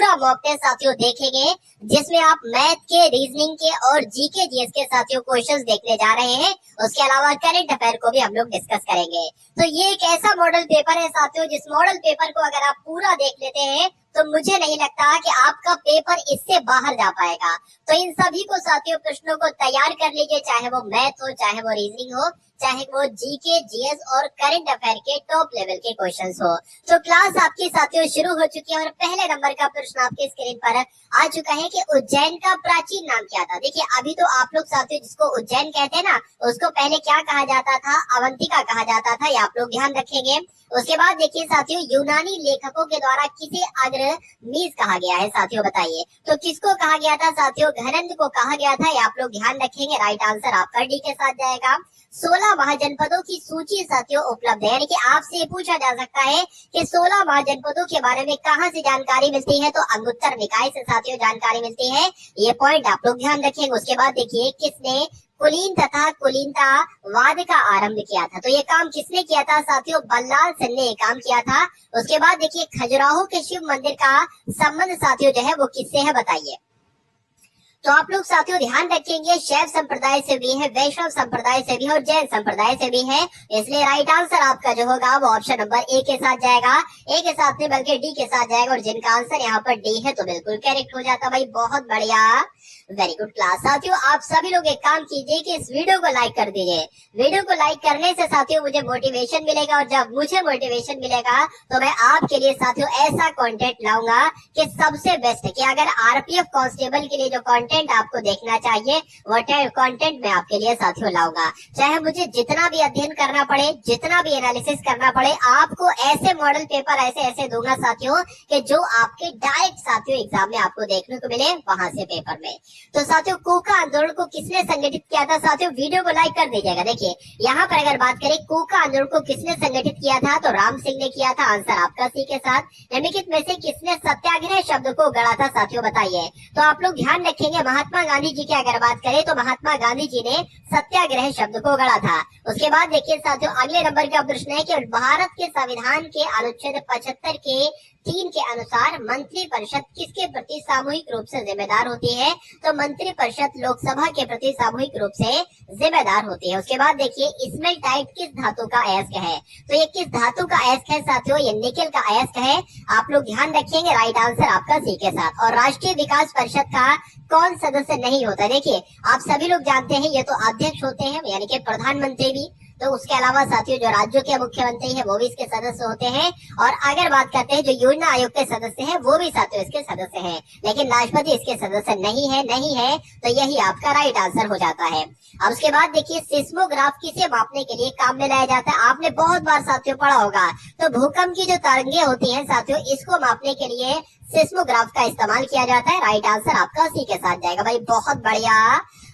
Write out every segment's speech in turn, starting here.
पूरा mock test साथियों देखेंगे, जिसमें आप मैथ के, रीजनिंग के और जीके जीएस के साथियों क्वेश्चंस देखने जा रहे हैं। उसके अलावा करंट अफेयर को भी हम लोग डिस्कस करेंगे। तो ये एक ऐसा मॉडल पेपर है साथियों, जिस मॉडल पेपर को अगर आप पूरा देख लेते हैं तो मुझे नहीं लगता कि आपका पेपर इससे बाहर जा पाएगा। तो इन सभी को साथियों प्रश्नों को तैयार कर लीजिए, चाहे वो मैथ हो, चाहे वो रीजनिंग हो, चाहे वो जीके जीएस और करंट अफेयर के टॉप लेवल के क्वेश्चंस हो। तो क्लास आपकी साथियों शुरू हो चुकी है और पहले नंबर का प्रश्न आपके स्क्रीन पर आ चुका है कि उज्जैन का प्राचीन नाम क्या था। देखिए अभी तो आप लोग साथियों जिसको उज्जैन कहते हैं ना, उसको पहले क्या कहा जाता था, अवंतिका कहा जाता था, ये आप लोग ध्यान रखेंगे। उसके बाद देखिए साथियों, यूनानी लेखकों के द्वारा किसे अग्रमीज कहा गया है साथियों, बताइए। तो किसको कहा गया था साथियों, घनंद को कहा गया था, ये आप लोग ध्यान रखेंगे। राइट आंसर आपका डी के साथ जाएगा। 16 महाजनपदों की सूची साथियों उपलब्ध है, यानी कि आपसे पूछा जा सकता है कि 16 महाजनपदों के बारे में कहां से जानकारी मिलती है, तो अंगुत्तर निकाय से साथियों जानकारी मिलती है। ये पॉइंट आप लोग ध्यान रखेंगे। उसके बाद देखिए, किसने कुलीन तथा कुलीनतावाद का आरंभ किया था, तो ये काम किसने किया था साथियों, बल्लाल सेन ने ये काम किया था। उसके बाद देखिए, खजुराहो के शिव मंदिर का संबंध साथियों जो है वो किससे है, बताइए। तो आप लोग साथियों ध्यान रखेंगे, शैव संप्रदाय से भी है, वैष्णव संप्रदाय से भी है और जैन संप्रदाय से भी है। इसलिए राइट आंसर आपका जो होगा वो ऑप्शन नंबर ए के साथ जाएगा। ए के साथ नहीं बल्कि डी के साथ जाएगा, और जिनका आंसर यहाँ पर डी है तो बिल्कुल करेक्ट हो जाता भाई। बहुत बढ़िया, वेरी गुड क्लास। साथियों आप सभी लोग एक काम कीजिए कि इस वीडियो को लाइक कर दीजिए। वीडियो को लाइक करने से साथियों मुझे मोटिवेशन मिलेगा, और जब मुझे मोटिवेशन मिलेगा तो मैं आपके लिए साथियों ऐसा कंटेंट लाऊंगा कि सबसे बेस्ट है। कि अगर आरपीएफ कांस्टेबल के लिए जो कंटेंट आपको देखना चाहिए वो कंटेंट मैं आपके लिए साथियों लाऊंगा, चाहे मुझे जितना भी अध्ययन करना पड़े, जितना भी एनालिसिस करना पड़े। आपको ऐसे मॉडल पेपर ऐसे ऐसे दूंगा साथियों कि जो आपके डायरेक्ट साथियों एग्जाम में आपको देखने को मिले वहां से पेपर में। तो साथियों, कोका आंदोलन को किसने संगठित किया था साथियों, वीडियो को लाइक कर दीजिएगा। देखिए यहाँ पर अगर बात करें कोका आंदोलन को किसने संगठित किया था, तो राम सिंह ने किया था। आंसर आपका सी के साथ। निम्नलिखित में से किसने सत्याग्रह शब्द को गढ़ा था साथियों, बताइए। तो आप लोग ध्यान रखेंगे, महात्मा गांधी जी की अगर बात करें तो महात्मा गांधी जी ने सत्याग्रह शब्द को गढ़ा था। उसके बाद देखिए साथियों, अगले नंबर का प्रश्न है कि भारत के संविधान के अनुच्छेद 75 के 3 के अनुसार मंत्रिपरिषद किसके प्रति सामूहिक रूप से जिम्मेदार होती है, तो मंत्रिपरिषद लोकसभा के प्रति सामूहिक रूप से जिम्मेदार होती है। उसके बाद देखिए, स्मेल्टाइट किस धातु का अयस्क है, तो ये किस धातु का अयस्क है साथियों, ये निकेल का अयस्क है। आप लोग ध्यान रखेंगे, राइट आंसर आपका सी के साथ। और राष्ट्रीय विकास परिषद का कौन सदस्य नहीं होता, देखिए आप सभी लोग जानते हैं ये तो अध्यक्ष होते हैं, यानी कि प्रधानमंत्री भी। तो उसके अलावा साथियों जो राज्यों के मुख्यमंत्री हैं वो भी इसके सदस्य होते हैं। और अगर बात करते हैं जो योजना आयोग के सदस्य हैं वो भी साथियों इसके सदस्य हैं, लेकिन राष्ट्रपति इसके सदस्य नहीं है, तो यही आपका राइट आंसर हो जाता है। अब उसके बाद देखिए, सिस्मोग्राफ किसे मापने के लिए काम में लाया जाता है, आपने बहुत बार साथियों पढ़ा होगा। तो भूकंप की जो तरंगे होती है साथियों, इसको मापने के लिए सिस्मोग्राफ का इस्तेमाल किया जाता है। राइट आंसर आपका सी के साथ जाएगा भाई, बहुत बढ़िया,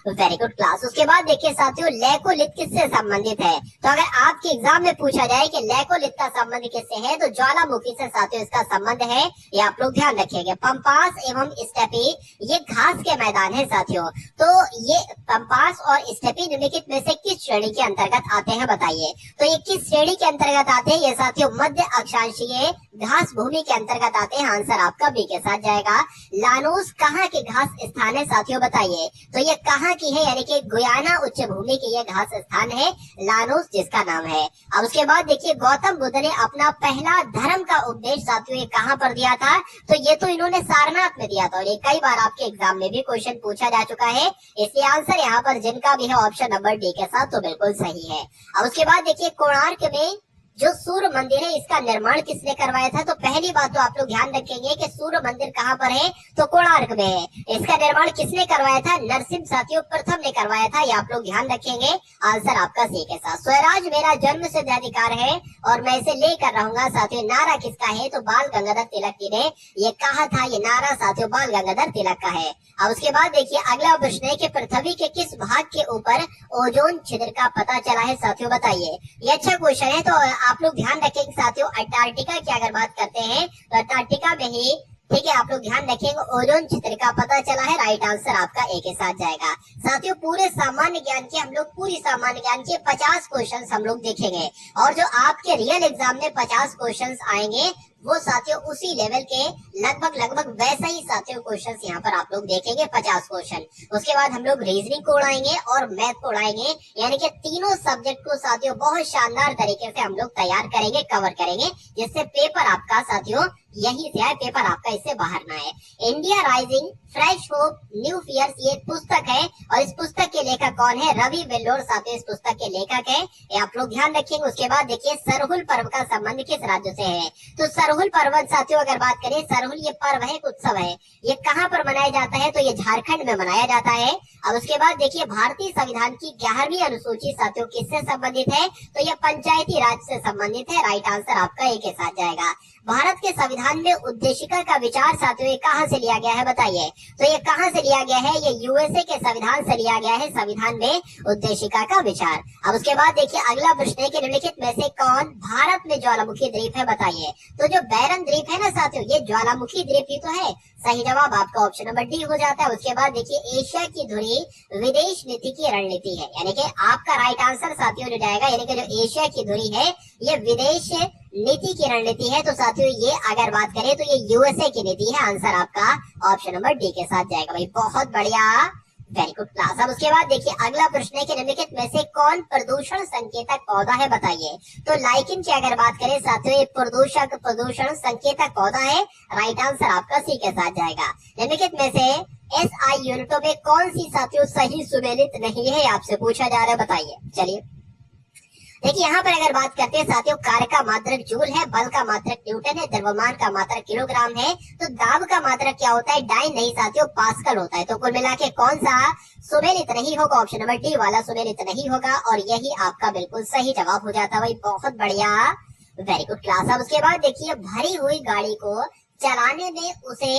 वेरी गुड क्लास। उसके बाद देखिए साथियों, लैकोलिथ किससे संबंधित है, तो अगर आपके एग्जाम में पूछा जाए कि लैकोलिथ का संबंध किससे है, तो ज्वालामुखी से साथियों इसका संबंध है, ये आप लोग ध्यान रखिएगा। पंपास एवं स्टेपी ये घास के मैदान है साथियों, तो ये पंपास और स्टेपी निम्नलिखित में से किस श्रेणी के अंतर्गत आते हैं, बताइए। तो ये किस श्रेणी के अंतर्गत आते हैं, ये साथियों मध्य अक्षांशीय घास भूमि के अंतर्गत आते हैं। आंसर आपका बी के साथ जाएगा। लानोस कहाँ के घास स्थान है साथियों, बताइए। तो ये कहाँ की है, यानी कि गुयाना उच्च भूमि की ये घास स्थान है लानोस, जिसका नाम है। अब उसके बाद देखिए, गौतम बुद्ध ने अपना पहला धर्म का उपदेश साथियों ये कहाँ पर दिया था, तो ये तो इन्होंने सारनाथ में दिया था, और ये कई बार आपके एग्जाम में भी क्वेश्चन पूछा जा चुका है। इसलिए आंसर यहाँ पर जिनका भी है ऑप्शन नंबर डी के साथ तो बिल्कुल सही है। अब उसके बाद देखिए, कोणार्क में जो सूर्य मंदिर है इसका निर्माण किसने करवाया था, तो पहली बात तो आप लोग ध्यान रखेंगे कि सूर्य मंदिर कहाँ पर है, तो कोणार्क में है। इसका निर्माण किसने करवाया था, नरसिंह साथियों प्रथम ने करवाया था, ये आप लोग ध्यान रखेंगे। आंसर आपका सी के साथ। स्वराज मेरा जन्म सिद्ध अधिकार है और मैं इसे लेकर रहूंगा साथियों, नारा किसका है, तो बाल गंगाधर तिलक जी ने ये कहा था, ये नारा साथियों बाल गंगाधर तिलक का है। अब उसके बाद देखिए, अगला प्रश्न है कि पृथ्वी के किस भाग के ऊपर ओजोन छिद्र का पता चला है साथियों, बताइए। ये अच्छा क्वेश्चन है, तो आप लोग ध्यान रखेंगे साथियों, अंटार्कटिका की अगर बात करते हैं तो अंटार्कटिका में ही, ठीक है, आप लोग ध्यान रखेंगे, ओजोन छिद्र का पता चला है। राइट आंसर आपका ए के साथ जाएगा। साथियों पूरे सामान्य ज्ञान के हम लोग पूरी सामान्य ज्ञान के 50 क्वेश्चंस हम लोग देखेंगे, और जो आपके रियल एग्जाम में 50 क्वेश्चंस आएंगे वो साथियों उसी लेवल के लगभग वैसा ही साथियों क्वेश्चन यहाँ पर आप लोग देखेंगे 50 क्वेश्चन। उसके बाद हम लोग रीजनिंग को उड़ाएंगे और मैथ को उड़ाएंगे, यानी कि तीनों सब्जेक्ट को साथियों बहुत शानदार तरीके से हम लोग तैयार करेंगे, कवर करेंगे, जिससे पेपर आपका साथियों यही से आए, पेपर आपका इससे बाहर ना आए। India rising, fresh hope, new fears, ये पुस्तक है और इस पुस्तक के लेखक कौन है? रवि वेल्लोर साथियों इस पुस्तक के लेखक है, ये आप लोग ध्यान रखेंगे। उसके बाद देखिए सरहुल पर्व का संबंध किस राज्य से है? तो सरहुल पर्व साथियों अगर बात करें, सरहुल ये पर्व है, एक उत्सव है, ये कहाँ पर मनाया जाता है? तो ये झारखंड में मनाया जाता है। अब उसके बाद देखिए भारतीय संविधान की 11वीं अनुसूची साथियों किससे संबंधित है? तो ये पंचायती राज से संबंधित है। राइट आंसर आपका एक के साथ जाएगा। भारत के संविधान में उद्देशिका का विचार साथियों कहां से लिया गया है? बताइए। तो ये कहां से लिया गया है? ये यूएसए के संविधान से लिया गया है, संविधान में उद्देशिका का विचार। अब उसके बाद देखिए अगला प्रश्न है कि निम्नलिखित में से कौन भारत में ज्वालामुखी द्वीप है? बताइए। तो जो बैरन द्वीप है ना साथियों, ये ज्वालामुखी द्वीप ही तो है। सही जवाब आपका ऑप्शन नंबर डी हो जाता है। उसके बाद देखिए एशिया की धुरी विदेश नीति की रणनीति है, यानी कि आपका राइट आंसर साथियों हो जाएगा, यानी कि जो एशिया की धुरी है ये विदेश नीति की रणनीति है। तो साथियों ये अगर बात करें तो ये यूएसए की नीति है। आंसर आपका ऑप्शन नंबर डी के साथ जाएगा भाई, बहुत बढ़िया, वेरी गुड क्लास। अब उसके बाद देखिए अगला प्रश्न है कि निम्नलिखित में से कौन प्रदूषण संकेतक पौधा है? बताइए। तो लाइकिन की अगर बात करें साथियों, ये प्रदूषण संकेतक पौधा है। राइट आंसर आपका सी के साथ जाएगा। निम्नलिखित में से एसआई यूनिटों में कौन सी साथियों सही सुमेलित नहीं है? आपसे पूछा जा रहा है, बताइए। चलिए देखिए यहाँ पर अगर बात करते हैं साथियों, कार्य का मात्रक जूल है, बल का मात्रक न्यूटन है, द्रव्यमान का मात्रक किलोग्राम है, तो दाब का मात्रक क्या होता है? डाइन नहीं साथियों, पास्कल होता है। तो कुल मिला के कौन सा सुमेलित नहीं होगा? ऑप्शन नंबर डी वाला सुमेलित नहीं होगा, और यही आपका बिल्कुल सही जवाब हो जाता है भाई, बहुत बढ़िया, वेरी गुड क्लास। अब उसके बाद देखिए भरी हुई गाड़ी को चलाने में उसे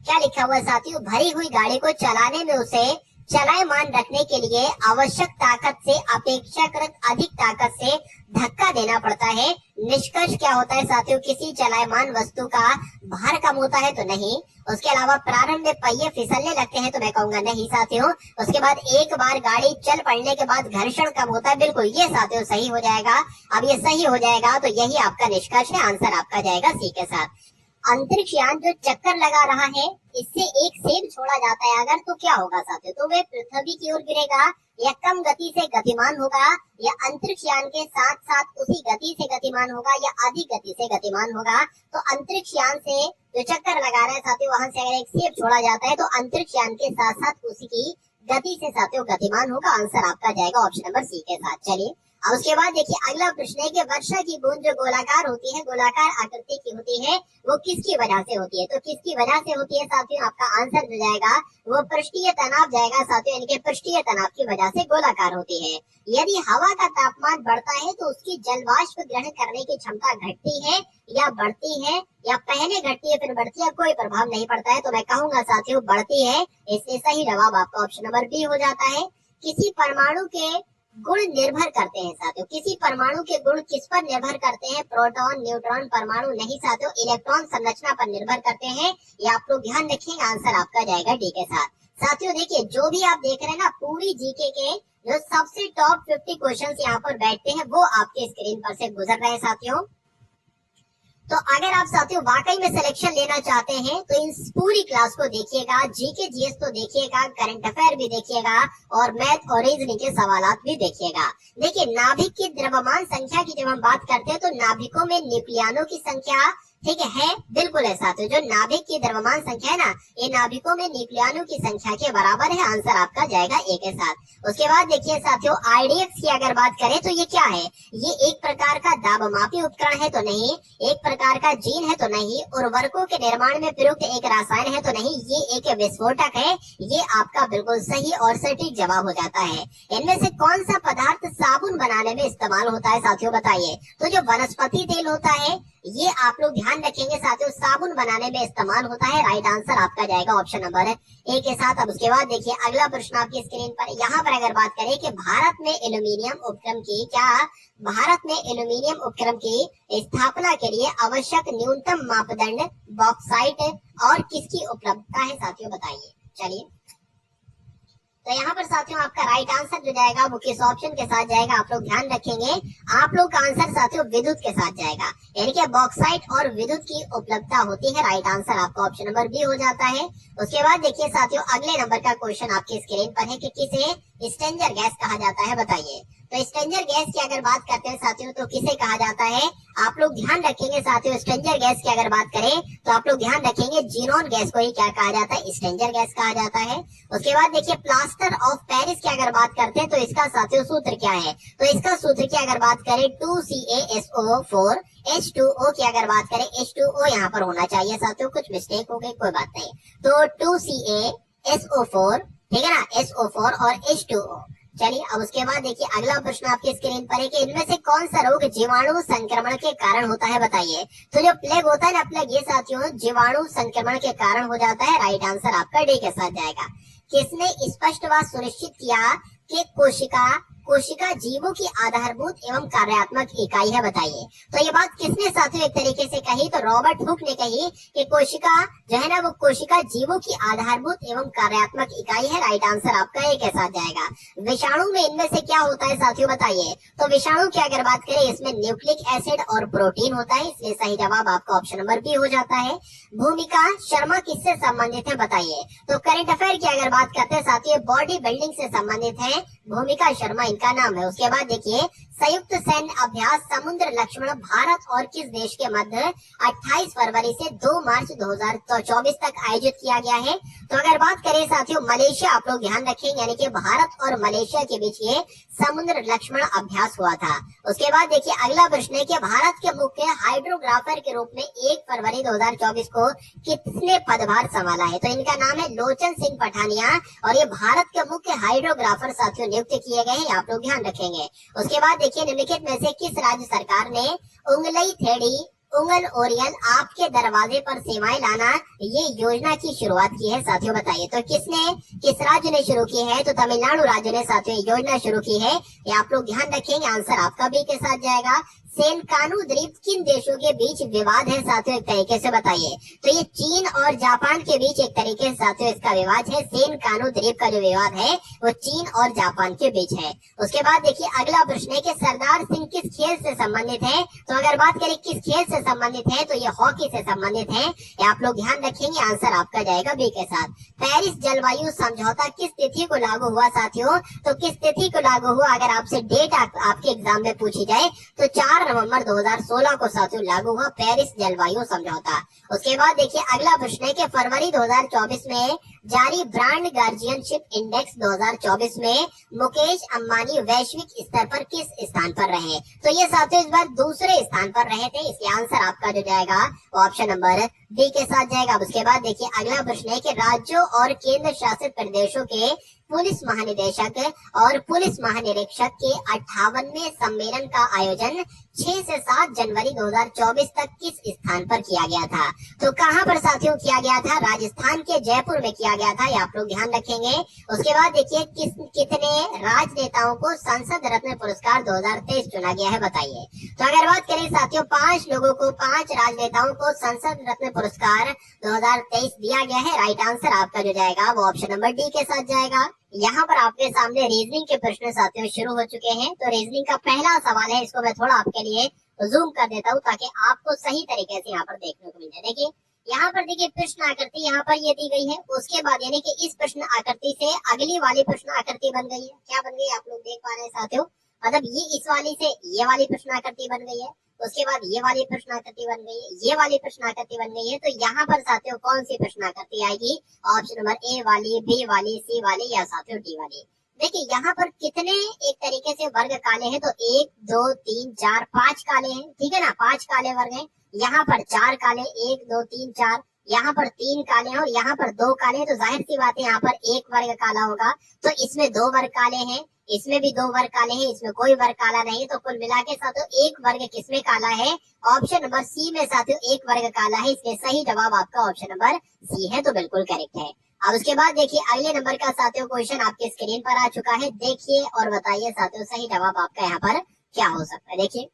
क्या लिखा हुआ है साथियों? भरी हुई गाड़ी को चलाने में उसे चलायमान रखने के लिए आवश्यक ताकत से अपेक्षाकृत अधिक ताकत से धक्का देना पड़ता है। निष्कर्ष क्या होता है साथियों? किसी चलायमान वस्तु का भार कम होता है तो नहीं। उसके अलावा प्रारंभ में पहिए फिसलने लगते हैं तो मैं कहूंगा नहीं साथियों। उसके बाद एक बार गाड़ी चल पड़ने के बाद घर्षण कम होता है, बिल्कुल ये साथियों सही हो जाएगा। अब ये सही हो जाएगा तो यही आपका निष्कर्ष है, आंसर आपका जाएगा सी के साथ। अंतरिक्ष यान जो चक्कर लगा रहा है, इससे एक सेब छोड़ा जाता है अगर, तो क्या होगा साथियों? तो वे पृथ्वी की ओर गिरेगा, या कम गति से गतिमान होगा, या अंतरिक्ष यान के साथ साथ उसी गति से गतिमान होगा, या अधिक गति से गतिमान होगा। तो अंतरिक्ष यान से जो चक्कर लगा रहा है साथियों, वहां से अगर एक सेब छोड़ा जाता है तो अंतरिक्ष यान के साथ साथ उसी की गति से साथियों गतिमान होगा। आंसर आपका जाएगा ऑप्शन नंबर सी के साथ। चलिए अब उसके बाद देखिए अगला प्रश्न है कि वर्षा की बूंद जो गोलाकार होती है, गोलाकार आकृति की होती है, वो किसकी वजह से होती है? तो किसकी वजह से होती है साथियों? आपका आंसर जो जाएगा वो पृष्ठीय तनाव जाएगा साथियों, यानी कि पृष्ठीय तनाव की वजह से गोलाकार होती है। यदि हवा का तापमान बढ़ता है तो उसकी जलवाष्प ग्रहण करने की क्षमता घटती है या बढ़ती है, या पहले घटती है फिर बढ़ती है, कोई प्रभाव नहीं पड़ता है। तो मैं कहूंगा साथियों बढ़ती है, इसलिए सही जवाब आपका ऑप्शन नंबर बी हो जाता है। किसी परमाणु के गुण निर्भर करते हैं साथियों, किसी परमाणु के गुण किस पर निर्भर करते हैं? प्रोटॉन, न्यूट्रॉन, परमाणु नहीं साथियों, इलेक्ट्रॉन संरचना पर निर्भर करते हैं। ये आप लोग ध्यान रखेंगे, आंसर आपका जाएगा डी के साथ। साथियों देखिए जो भी आप देख रहे हैं ना, पूरी जीके के जो सबसे टॉप 50 क्वेश्चंस यहाँ पर बैठते हैं वो आपके स्क्रीन पर से गुजर रहे हैं साथियों। तो अगर आप साथियों वाकई में सिलेक्शन लेना चाहते हैं तो इन पूरी क्लास को देखिएगा, जीके जीएस तो देखिएगा, करंट अफेयर भी देखिएगा, और मैथ और रीजनिंग के सवालात भी देखिएगा। देखिए नाभिक की द्रव्यमान संख्या की जब हम बात करते हैं तो नाभिकों में न्यूक्लियनों की संख्या ठीक है बिल्कुल है साथियों, जो नाभिक की द्रव्यमान संख्या है ना, ये नाभिकों में न्यूक्लियनों की संख्या के बराबर है। आंसर आपका जाएगा ए के साथ। उसके बाद देखिए साथियों आईडीएक्स की अगर बात करें तो ये क्या है? ये एक प्रकार का दाबमापी उपकरण है तो नहीं, एक प्रकार का जीन है तो नहीं, उर्वरकों के निर्माण में प्रयुक्त एक रसायन है तो नहीं, ये एक विस्फोटक है। ये आपका बिल्कुल सही और सटीक जवाब हो जाता है। इनमें से कौन सा पदार्थ साबुन बनाने में इस्तेमाल होता है साथियों? बताइए। तो जो वनस्पति तेल होता है ये आप लोग ध्यान रखेंगे साथियों, साबुन बनाने में इस्तेमाल होता है। राइट आंसर आपका जाएगा ऑप्शन नंबर ए के साथ। अब उसके बाद देखिए अगला प्रश्न आपकी स्क्रीन पर, यहाँ पर अगर बात करें कि भारत में एल्यूमिनियम उपक्रम की भारत में एल्यूमिनियम उपक्रम की स्थापना के लिए आवश्यक न्यूनतम मापदंड बॉक्साइट और किसकी उपलब्धता है साथियों? बताइए। चलिए तो यहाँ पर साथियों आपका राइट आंसर जो जाएगा वो किस ऑप्शन के साथ जाएगा, आप लोग ध्यान रखेंगे। आप लोग का आंसर साथियों विद्युत के साथ जाएगा, यानी कि बॉक्साइट और विद्युत की उपलब्धता होती है। राइट आंसर आपका ऑप्शन नंबर बी हो जाता है। उसके बाद देखिए साथियों अगले नंबर का क्वेश्चन आपकी स्क्रीन पर है कि किसे स्ट्रेंजर गैस कहा जाता है, बताइए। तो स्ट्रेंजर गैस की अगर बात करते हैं साथियों तो किसे कहा जाता है, आप लोग ध्यान रखेंगे साथियों। स्ट्रेंजर गैस की अगर बात करें तो आप लोग ध्यान रखेंगे जीनोन गैस को ही क्या कहा जाता है, स्ट्रेंजर गैस कहा जाता है। उसके बाद देखिए प्लास्टर ऑफ पेरिस की अगर बात करते हैं तो इसका साथियों सूत्र क्या है, तो इसका सूत्र की अगर बात करें 2CaSO4 H2O की अगर बात करें H2O यहाँ पर होना चाहिए साथियों, कुछ मिस्टेक हो गई कोई बात नहीं। तो 2CaSO4 ठीक है ना, SO4 और H2O। चलिए अब उसके बाद देखिए अगला प्रश्न आपकी स्क्रीन पर है कि इनमें से कौन सा रोग जीवाणु संक्रमण के कारण होता है, बताइए। तो जो प्लेग होता है ना प्लेग, ये साथियों जीवाणु संक्रमण के कारण हो जाता है। राइट आंसर आपका डी के साथ जाएगा। किसने स्पष्ट व सुनिश्चित किया कि कोशिका जीवों की आधारभूत एवं कार्यात्मक इकाई है, बताइए। तो ये बात किसने साथियों एक तरीके से कही, तो रॉबर्ट हुक ने कही कि कोशिका जो है ना वो कोशिका जीवों की आधारभूत एवं कार्यात्मक इकाई है। राइट आंसर आपका एक के साथ जाएगा। विषाणु में इनमें से क्या होता है साथियों, बताइए। तो विषाणु की अगर बात करें इसमें न्यूक्लिक एसिड और प्रोटीन होता है, इसलिए सही जवाब आपका ऑप्शन नंबर बी हो जाता है। भूमिका शर्मा किससे संबंधित है, बताइए। तो करंट अफेयर की अगर बात करते हैं साथियों बॉडी बिल्डिंग से संबंधित है, भूमिका शर्मा इनका नाम है। उसके बाद देखिए संयुक्त सैन्य अभ्यास समुद्र लक्ष्मण भारत और किस देश के मध्य 28 फरवरी से 2 मार्च 2024 तक आयोजित किया गया है। तो अगर बात करें साथियों मलेशिया, आप लोग ध्यान रखेंगे, यानी कि भारत और मलेशिया के बीच ये समुद्र लक्ष्मण अभ्यास हुआ था। उसके बाद देखिए अगला प्रश्न है कि भारत के मुख्य हाइड्रोग्राफर के रूप में 1 फरवरी 2024 को किसने पदभार संभाला है, तो इनका नाम है लोचन सिंह पठानिया और ये भारत के मुख्य हाइड्रोग्राफर साथियों नियुक्त किए गए हैं, आप लोग ध्यान रखेंगे। उसके बाद देखिए निम्नलिखित में से किस राज्य सरकार ने उंगलई थेड़ी उंगल ओरियल आपके दरवाजे पर सेवाएं लाना ये योजना की शुरुआत की है साथियों, बताइए। तो किस राज्य ने शुरू की है, तो तमिलनाडु राज्य ने साथियों योजना शुरू की है, ये आप लोग ध्यान रखेंगे। आंसर आपका बी के साथ जाएगा। सेनकानु द्वीप किन देशों के बीच विवाद है साथियों, एक तरीके से बताइए। तो ये चीन और जापान के बीच एक तरीके से साथियों इसका विवाद है। सेनकानु द्वीप का जो विवाद है वो चीन और जापान के बीच है। उसके बाद देखिए अगला प्रश्न है कि सरदार सिंह किस खेल से संबंधित है, तो अगर बात करें किस खेल से संबंधित है तो ये हॉकी से संबंधित है, ये आप लोग ध्यान रखेंगे। आंसर आपका जाएगा बी के साथ। पेरिस जलवायु समझौता किस तिथि को लागू हुआ साथियों, तो किस तिथि को लागू हुआ, अगर आपसे डेट आपके एग्जाम में पूछी जाए तो 4 नवंबर 2016 को साथियों लागू हुआ पेरिस जलवायु समझौता। उसके बाद देखिए अगला प्रश्न है कि फरवरी 2024 में जारी ब्रांड गार्जियनशिप इंडेक्स 2024 में मुकेश अंबानी वैश्विक स्तर पर किस स्थान पर रहे, तो ये साथियों इस बार दूसरे स्थान पर रहे थे, इसलिए आंसर आपका जो जाएगा ऑप्शन नंबर डी के साथ जाएगा। उसके बाद देखिए अगला प्रश्न है कि राज्यों और केंद्र शासित प्रदेशों के पुलिस महानिदेशक और पुलिस महानिरीक्षक के 58वें सम्मेलन का आयोजन 6 से 7 जनवरी 2024 तक किस स्थान पर किया गया था, तो कहां पर साथियों किया गया था, राजस्थान के जयपुर में किया गया था, ये आप लोग ध्यान रखेंगे। उसके बाद देखिए कितने राजनेताओं को संसद रत्न पुरस्कार 2023 चुना गया है, बताइए। तो अगर बात करें साथियों 5 लोगों को 5 राजनेताओं को संसद रत्न पुरस्कार 2023 दिया गया है। राइट आंसर आपका जो जाएगा वो ऑप्शन नंबर डी के साथ जाएगा। यहाँ पर आपके सामने रीजनिंग के प्रश्न साथियों शुरू हो चुके हैं। तो रीजनिंग का पहला सवाल है, इसको मैं थोड़ा आपके लिए जूम कर देता हूँ ताकि आपको सही तरीके से यहाँ पर देखने को मिल जाए। देखिए यहाँ पर देखिए प्रश्न आकृति यहाँ पर ये दी गई है, उसके बाद यानी कि इस प्रश्न आकृति से अगली वाली प्रश्न आकृति बन गई है। क्या बन गई आप लोग देख पा रहे हैं साथियों, मतलब ये इस वाली से ये वाली प्रश्न आकृति बन गई है, उसके बाद ये वाली प्रश्न आकृति बन गई है, ये वाली प्रश्न आकृति बन गई है। तो यहाँ पर साथियों कौन सी प्रश्न आकृति आएगी, ऑप्शन नंबर ए वाली, बी वाली, सी वाली या साथियों डी वाली। देखिए यहाँ पर कितने एक तरीके से वर्ग काले हैं, तो 1 2 3 4 5 काले हैं, ठीक है ना, 5 काले वर्ग हैं। यहाँ पर 4 काले, 1 2 3 4, यहाँ पर 3 काले हैं और यहाँ पर 2 काले हैं, तो जाहिर सी बात है यहाँ पर 1 वर्ग काला होगा। तो इसमें 2 वर्ग काले हैं, इसमें भी 2 वर्ग काले हैं, इसमें कोई वर्ग काला नहीं है। तो कुल मिला के साथियों 1 वर्ग किसमें काला है, ऑप्शन नंबर सी में साथियों 1 वर्ग काला है, इसलिए सही जवाब आपका ऑप्शन नंबर सी है, तो बिल्कुल करेक्ट है। अब उसके बाद देखिए अगले नंबर का साथियों क्वेश्चन आपके स्क्रीन पर आ चुका है, देखिए और बताइए साथियों सही जवाब आपका यहाँ पर क्या हो सकता है। देखिए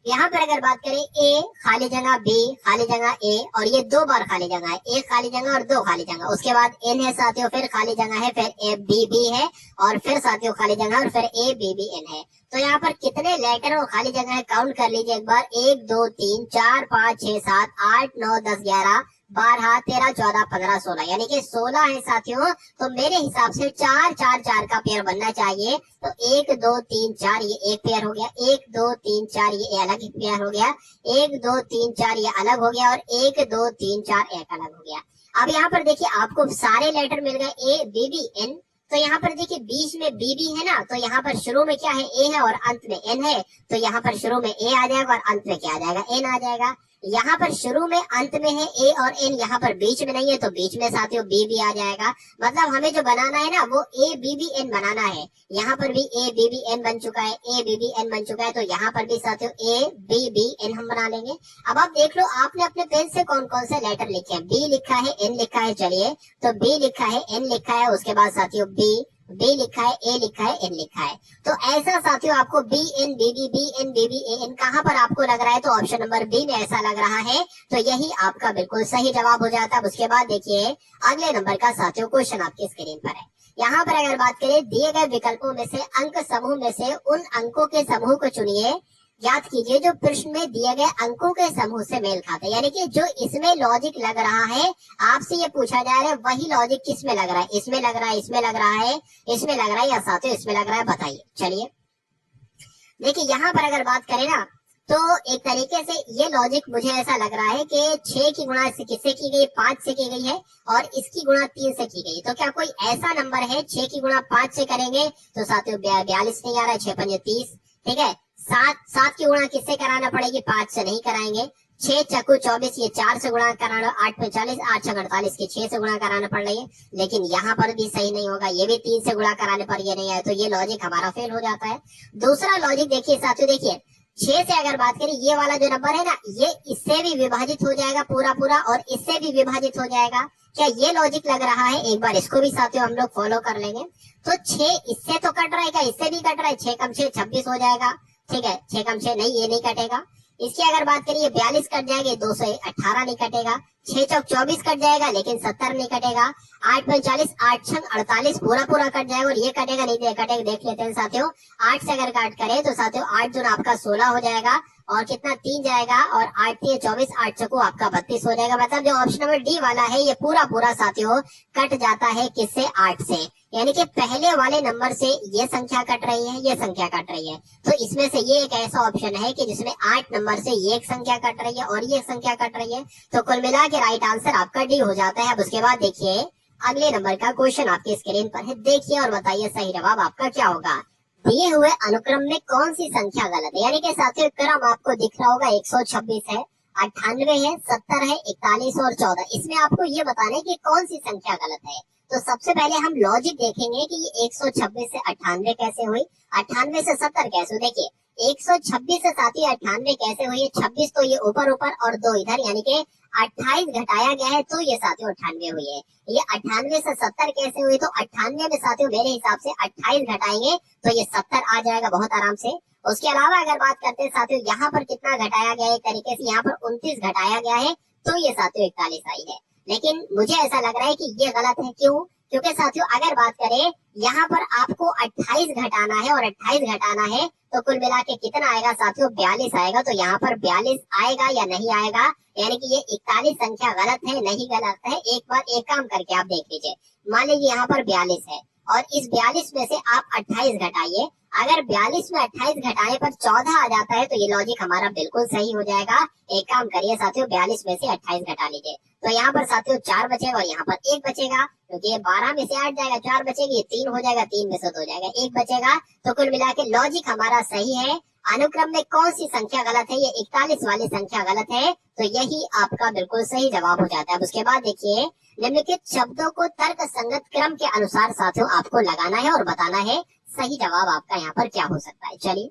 यहाँ पर अगर बात करें ए खाली जगह बी खाली जगह ए और ये दो बार खाली जगह है, एक खाली जगह और दो खाली जगह, उसके बाद एन है साथियों, फिर खाली जगह है, फिर ए बी बी है और फिर साथियों खाली जगह और फिर ए बी बी एन है। तो यहाँ पर कितने लेटर और खाली जगह है काउंट कर लीजिए एक बार, 1 2 3 4 5 6 7 8 9 10 11 12 13 14 15 16, यानी कि 16 है साथियों। तो मेरे हिसाब से 4 4 4 का पेयर बनना चाहिए। तो 1 2 3 4 ये एक पेयर हो गया, 1 2 3 4 ये अलग एक पेयर हो गया, 1 2 3 4 ये अलग हो गया और 1 2 3 4 एक अलग हो गया। अब यहाँ पर देखिए आपको सारे लेटर मिल गए ए बी बी एन। तो यहाँ पर देखिए बीच में बी बी है ना, तो यहाँ पर शुरू में क्या है ए है और अंत में एन है। तो यहाँ पर शुरू में ए आ जाएगा और अंत में क्या आ जाएगा, एन आ जाएगा। यहाँ पर शुरू में अंत में है ए और एन, यहाँ पर बीच में नहीं है तो बीच में साथियों बी बी आ जाएगा। मतलब हमें जो बनाना है ना वो ए बी बी एन बनाना है। यहाँ पर भी ए बी बी एन बन चुका है, ए बी बी एन बन चुका है, तो यहाँ पर भी साथियों ए बी बी एन हम बना लेंगे। अब आप देख लो आपने अपने पेन से कौन कौन से लेटर लिखे हैं, बी लिखा है, एन लिखा है, चलिए तो बी लिखा है, एन लिखा है, उसके बाद साथियों बी लिखा है, ए लिखा है, एन लिखा है। तो ऐसा साथियों आपको B N B B B N B B A N कहां पर आपको लग रहा है, तो ऑप्शन नंबर बी में ऐसा लग रहा है। तो यही आपका बिल्कुल सही जवाब हो जाता है। उसके बाद देखिए अगले नंबर का साथियों क्वेश्चन आपकी स्क्रीन पर है। यहाँ पर अगर बात करें दिए गए विकल्पों में से अंक समूह में से उन अंकों के समूह को चुनिए, याद कीजिए जो प्रश्न में दिए गए अंकों के समूह से मेल खाते हैं, यानी कि जो इसमें लॉजिक लग रहा है आपसे ये पूछा जा रहा है वही लॉजिक किस में लग रहा है, इसमें लग रहा है, इसमें लग रहा है, इसमें लग रहा है या साथियों इसमें लग रहा है, बताइए। चलिए देखिए यहाँ पर अगर बात करें ना तो एक तरीके से ये लॉजिक मुझे ऐसा लग रहा है कि 6 की गुणा किससे की गई, 5 से की गई है और इसकी गुणा 3 से की गई। तो क्या कोई ऐसा नंबर है 6 की गुणा 5 से करेंगे तो साथियों 42 नहीं आ रहा है, 6 पंजे 30, ठीक है। 7 की गुणा किससे कराना पड़ेगी, 5 से नहीं कराएंगे। 6 चक्कू 24 ये 4 से गुणा कराना, 8 पे 40, 8 छक 48 के 6 से गुणा कराना पड़ रही है। लेकिन यहाँ पर भी सही नहीं होगा, ये भी 3 से गुणा कराने पर ये नहीं आए, तो ये लॉजिक हमारा फेल हो जाता है। दूसरा लॉजिक देखिए साथियों, देखिए 6 से अगर बात करें ये वाला जो नंबर है ना ये इससे भी विभाजित हो जाएगा पूरा पूरा और इससे भी विभाजित हो जाएगा। क्या ये लॉजिक लग रहा है, एक बार इसको भी साथियों हम लोग फॉलो कर लेंगे। तो 6 इससे तो कट रहा है, क्या इससे भी कट रहा है, 6 कम 6 26 हो जाएगा, ठीक है। 6 कम 6 नहीं, ये नहीं कटेगा। इसकी अगर बात करिए 42 कट जाएगा, 218 नहीं कटेगा। 6 चौक 24 कट जाएगा लेकिन 70 नहीं कटेगा। 8 पंच 40, 8 छक 48 पूरा पूरा कट जाएगा और ये कटेगा नहीं, कटेगा देख लेते हैं साथियों। 8 से अगर काट करें तो साथियों 8 जो आपका 16 हो जाएगा और कितना 3 जाएगा और 8 3 24, 8 चक्कू आपका 32 हो जाएगा। मतलब जो ऑप्शन नंबर डी वाला है ये पूरा पूरा साथियों कट जाता है किससे, 8 से। यानी कि पहले वाले नंबर से ये संख्या कट रही है, ये संख्या कट रही है। तो इसमें से ये एक ऐसा ऑप्शन है कि जिसमें 8 नंबर से ये एक संख्या कट रही है और ये संख्या कट रही है। तो कुल मिला के राइट आंसर आपका डी हो जाता है। अब उसके बाद देखिए अगले नंबर का क्वेश्चन आपकी स्क्रीन पर है, देखिए और बताइए सही जवाब आपका क्या होगा। दिए हुए अनुक्रम में कौन सी संख्या गलत है, यानी कि साथियों क्रम आपको दिख रहा होगा 126 है, 98 है, 70 है, 41 और 14। इसमें आपको ये बताना है कि कौन सी संख्या गलत है। तो सबसे पहले हम लॉजिक देखेंगे कि ये 126 से 98 कैसे हुई, 98 से 70 कैसे हुई। देखिए 126 से साथियों 98 कैसे हुई है, 26 तो ये ऊपर ऊपर और 2 इधर, यानी कि 28 घटाया गया है तो ये साथियों 98 हुई है। ये 98 से 70 कैसे हुई, तो 98 में साथियों मेरे हिसाब से 28 घटाएंगे तो ये 70 आ जाएगा बहुत आराम से। उसके अलावा अगर बात करते हैं साथियों यहाँ पर कितना घटाया गया है, एक तरीके से यहाँ पर 29 घटाया गया है तो ये साथियों 41 आई है। लेकिन मुझे ऐसा लग रहा है कि ये गलत है, क्यों, क्योंकि साथियों अगर बात करें यहाँ पर आपको 28 घटाना है और 28 घटाना है तो कुल मिला के कितना आएगा साथियों, 42 आएगा। तो यहाँ पर 42 आएगा या नहीं आएगा, यानी कि ये 41 संख्या गलत है, नहीं गलत है। एक बार एक काम करके आप देख लीजिए, मान लीजिए यहाँ पर 42 है और इस 42 में से आप 28 घटाइए। अगर 42 में 28 घटाने पर 14 आ जाता है तो ये लॉजिक हमारा बिल्कुल सही हो जाएगा। एक काम करिए साथियों 42 में से 28 घटा लीजिए तो यहाँ पर साथियों 4 बचेगा और यहाँ पर 1 बचेगा, क्योंकि ये 12 में से 8 जाएगा, 4 बचेगी, ये 3 हो जाएगा, 3 में से 2 जाएगा, 1 बचेगा। तो कुल मिला के लॉजिक हमारा सही है। अनुक्रम में कौन सी संख्या गलत है, ये 41 वाली संख्या गलत है, तो यही आपका बिल्कुल सही जवाब हो जाता है। अब उसके बाद देखिए निम्नलिखित शब्दों को तर्क संगत क्रम के अनुसार साथियों आपको लगाना है और बताना है सही जवाब आपका यहाँ पर क्या हो सकता है। चलिए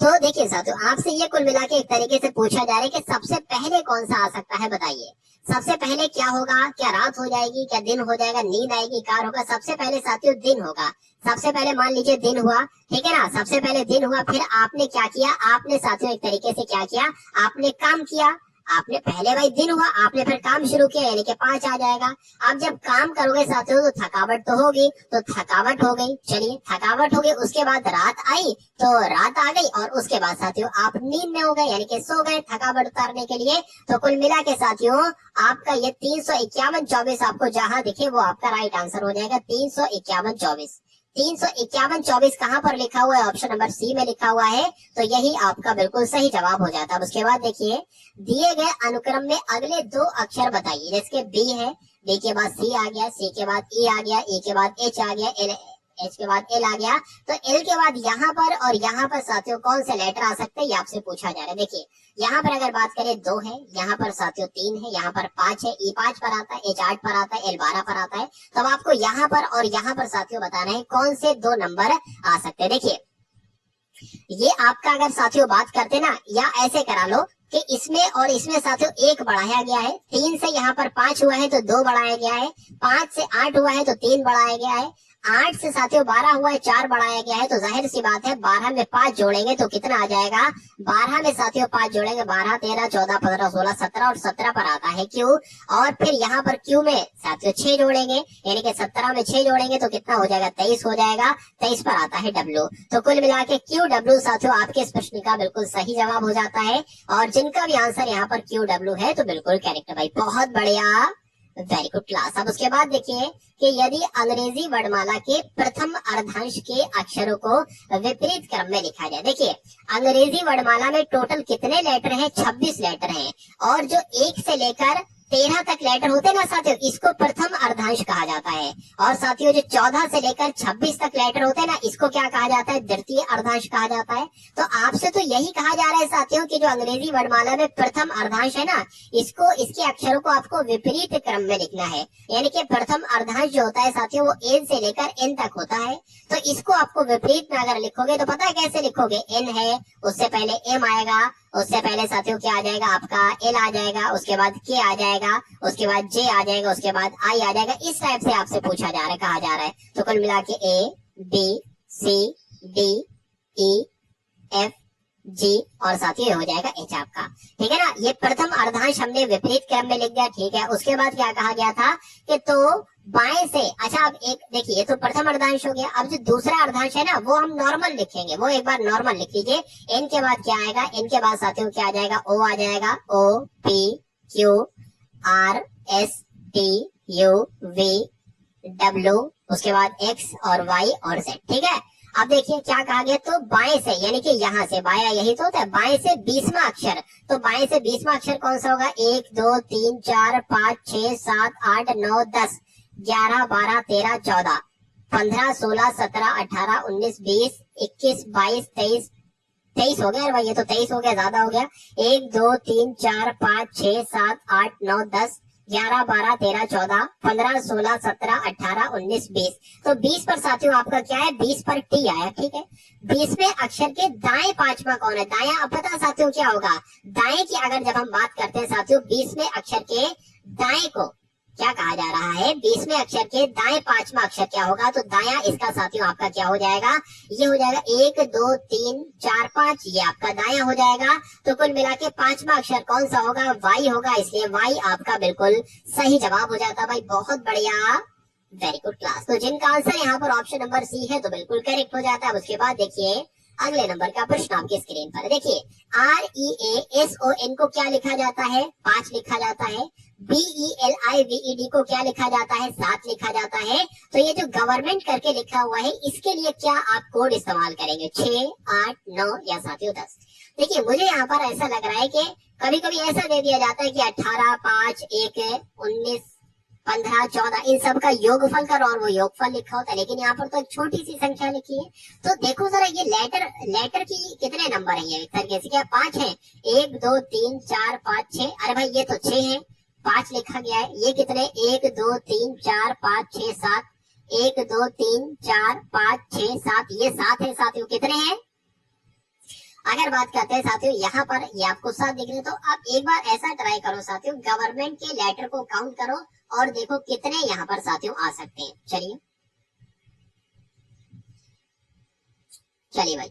तो देखिए साथियों, आपसे ये कुल मिला के एक तरीके से पूछा जा रहा है कि सबसे पहले कौन सा आ सकता है, बताइए। सबसे पहले क्या होगा? क्या रात हो जाएगी, क्या दिन हो जाएगा, नींद आएगी, कार होगा? सबसे पहले साथियों दिन होगा। सबसे पहले मान लीजिए दिन हुआ, ठीक है ना। सबसे पहले दिन हुआ, फिर आपने क्या किया? आपने साथियों एक तरीके से क्या किया? आपने काम किया। आपने पहले भाई दिन हुआ, आपने फिर काम शुरू किया, यानी कि 5 आ जाएगा। अब जब काम करोगे साथियों तो थकावट तो होगी, तो थकावट हो गई, चलिए थकावट हो गई। उसके बाद रात आई तो रात आ गई, और उसके बाद साथियों आप नींद में हो गए, यानी कि सो गए थकावट उतारने के लिए। तो कुल मिला के साथियों आपका ये 351-24 आपको जहां दिखे वो आपका राइट आंसर हो जाएगा। 351-24, 351-24 कहां पर लिखा हुआ है? ऑप्शन नंबर सी में लिखा हुआ है। तो यही आपका बिल्कुल सही जवाब हो जाता है। उसके बाद देखिए, दिए गए अनुक्रम में अगले 2 अक्षर बताइए। जैसे बी है, बी के बाद सी आ गया, सी के बाद ई आ गया, ई के बाद एच आ गया, एल, एच के बाद एल आ गया। तो एल के बाद यहाँ पर और यहाँ पर साथियों कौन से लेटर आ सकते हैं, ये आपसे पूछा जा रहा है। देखिए यहाँ पर अगर बात करें 2 है, यहाँ पर साथियों 3 है, यहाँ पर 5 है, ई 5 पर आता है, एच 8 पर आता है, एल 12 पर आता है। तब आपको यहाँ पर और यहाँ पर साथियों बताना है कौन से 2 नंबर आ सकते हैं। देखिए ये आपका अगर साथियों बात करते ना, या ऐसे करा लो कि इसमें और इसमें साथियों 1 बढ़ाया गया है। 3 से यहाँ पर 5 हुआ है तो 2 बढ़ाया गया है। 5 से 8 हुआ है तो 3 बढ़ाया गया है। 8 से साथियों 12 हुआ है, 4 बढ़ाया गया है। तो जाहिर सी बात है 12 में 5 जोड़ेंगे तो कितना आ जाएगा? 12 में साथियों 5 जोड़ेंगे, 12, 13, 14, 15, 16, 17 और 17 पर आता है क्यू। और फिर यहाँ पर क्यू में साथियों 6 जोड़ेंगे, यानी कि 17 में 6 जोड़ेंगे तो कितना हो जाएगा? 23 हो जाएगा। 23 पर आता है डब्ल्यू। तो कुल मिला के क्यू डब्ल्यू साथियों आपके इस प्रश्न का बिल्कुल सही जवाब हो जाता है। और जिनका भी आंसर यहाँ पर क्यू डब्ल्यू है तो बिल्कुल करेक्ट भाई, बहुत बढ़िया, वेरी गुड क्लास। अब उसके बाद देखिए कि यदि अंग्रेजी वर्णमाला के प्रथम अर्धांश के अक्षरों को विपरीत क्रम में लिखा जाए। देखिए अंग्रेजी वर्णमाला में टोटल कितने लेटर हैं? 26 लेटर हैं। और जो 1 से लेकर 13 तक लेटर होते हैं ना साथियों, इसको प्रथम अर्धांश कहा जाता है। और साथियों जो 14 से लेकर 26 तक लेटर होते हैं ना, इसको क्या कहा जाता है? द्वितीय अर्धांश कहा जाता है। तो आपसे तो यही कहा जा रहा है साथियों कि जो अंग्रेजी वर्णमाला में प्रथम अर्धांश है ना, इसको, इसके अक्षरों को आपको विपरीत क्रम में लिखना है। यानी कि प्रथम अर्धांश जो होता है साथियों वो एन से लेकर एन तक होता है। तो इसको आपको विपरीत में अगर लिखोगे तो पता है कैसे लिखोगे? एन है, उससे पहले एम आएगा, उससे पहले साथियों क्या आ जाएगा? आपका एल आ जाएगा, उसके बाद के आ जाएगा, उसके बाद जे आ जाएगा, उसके बाद आई आ जाएगा। इस टाइप से आपसे पूछा जा रहा है, कहा जा रहा है। तो कुल मिला के A B C D E F G और साथियों ये हो जाएगा एच आपका, ठीक है ना। ये प्रथम अर्धांश हमने विपरीत क्रम में लिख दिया, ठीक है। उसके बाद क्या कहा गया था कि तो बाएं से, अच्छा अब एक देखिए, ये तो प्रथम अर्धांश हो गया। अब जो दूसरा अर्धांश है ना वो हम नॉर्मल लिखेंगे, वो एक बार नॉर्मल लिख लीजिए। एन के बाद क्या आएगा? एन के बाद साथियों क्या आ जाएगा? ओ आ जाएगा, O P Q R S T U V W, उसके बाद एक्स और वाई और जेड, ठीक है। अब देखिए क्या कहा गया? तो बाएं से, यानी कि यहाँ से, बाया यही तो होता है, बाएं से 20वां अक्षर। तो बाएं से 20वां अक्षर कौन सा होगा? 1 2 3 4 5 6 7 8 9 10 11 12 13 14 15 16 17 18 19 20 21 22 23 23 हो गया भाई, ये तो 23 हो गया, ज्यादा हो गया। 1 2 3 4 5 6 7 8 9 10 11 12 13 14 15 16 17 18 19 20। तो 20 पर साथियों आपका क्या है? 20 पर टी आया, ठीक है। 20वें अक्षर के दाएं 5वां कौन है? दाया। अब पता साथियों क्या होगा? दाएं की अगर जब हम बात करते हैं साथियों, 20वें अक्षर के दाएं को क्या कहा जा रहा है? 20वें अक्षर के दाएं 5वां अक्षर क्या होगा? तो दाया इसका साथियों आपका क्या हो जाएगा? ये हो जाएगा 1 2 3 4 5, ये आपका दाया हो जाएगा। तो कुल मिला के 5वां अक्षर कौन सा होगा? वाई होगा, इसलिए वाई आपका बिल्कुल सही जवाब हो जाता भाई, बहुत बढ़िया, वेरी गुड क्लास। तो जिनका आंसर यहाँ पर ऑप्शन नंबर सी है तो बिल्कुल करेक्ट हो जाता है। उसके बाद देखिए अगले नंबर का प्रश्न आपकी स्क्रीन पर देखिए, REASON को क्या लिखा जाता है? 5 लिखा जाता है। BELIVED को क्या लिखा जाता है? 7 लिखा जाता है। तो ये जो गवर्नमेंट करके लिखा हुआ है, इसके लिए क्या आप कोड इस्तेमाल करेंगे? 6 8 9 या साथियों 10? देखिए मुझे यहाँ पर ऐसा लग रहा है कि कभी कभी ऐसा दे दिया जाता है कि 18 5 1 19 15 14 इन सब का योगफल करो और वो योगफल लिखा होता है, लेकिन यहाँ पर तो एक छोटी सी संख्या लिखी है। तो देखो जरा ये लेटर की कितने नंबर है? ये एक तरीके से क्या 5 है? 1 2 3 4 5 6, अरे भाई ये तो 6 है, 5 लिखा गया है। ये कितने? 1 2 3 4 5 6 7, 1 2 3 4 5 6 7, ये 7 है साथियों, कितने हैं? अगर बात करते हैं साथियों यहाँ पर ये आपको साथ दिख रहे हैं, तो आप एक बार ऐसा ट्राई करो साथियों, गवर्नमेंट के लेटर को काउंट करो और देखो कितने यहाँ पर साथियों आ सकते हैं। चलिए चलिए भाई,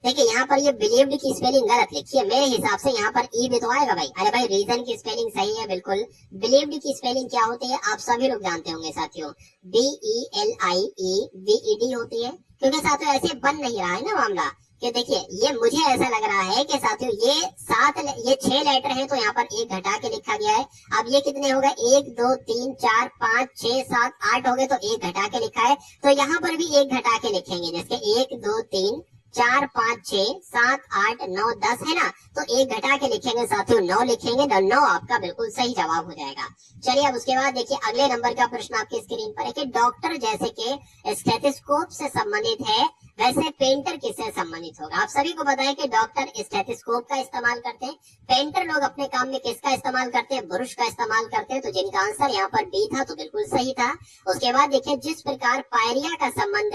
देखिए यहाँ पर ये बिलीव्ड की स्पेलिंग गलत लिखी है, मेरे हिसाब से यहाँ पर ई भी तो आएगा भाई। अरे भाई रीजन की स्पेलिंग सही है बिल्कुल। बिलीव्ड की स्पेलिंग क्या होती है आप सभी लोग जानते होंगे साथियों, BELIEVED होती है। क्योंकि साथियों ऐसे बन नहीं रहा है ना मामला, कि देखिए ये मुझे ऐसा लग रहा है कि साथियों ये 6 लेटर है, तो यहाँ पर एक घटा के लिखा गया है। अब ये कितने हो गए, 1 2 3 4 5 6 7 8 हो गए, तो एक घटा के लिखा है, तो यहाँ पर भी एक घटा के लिखेंगे। जैसे 1 2 3 4 5 6 7 8 9 10 है ना, तो एक घटा के लिखेंगे साथियों 9 लिखेंगे, तो 9 आपका बिल्कुल सही जवाब हो जाएगा। चलिए अब उसके बाद देखिए अगले नंबर का प्रश्न आपकी स्क्रीन पर है कि डॉक्टर जैसे कि स्टेथोस्कोप से संबंधित है, वैसे पेंटर किससे संबंधित होगा। आप सभी को पता है कि डॉक्टर स्टेथोस्कोप का इस्तेमाल करते हैं, पेंटर लोग अपने काम में किसका इस्तेमाल करते हैं, ब्रुश का इस्तेमाल करते हैं। तो जिनका आंसर यहाँ पर बी था तो बिल्कुल सही था। उसके बाद देखिए जिस प्रकार पायरिया का संबंध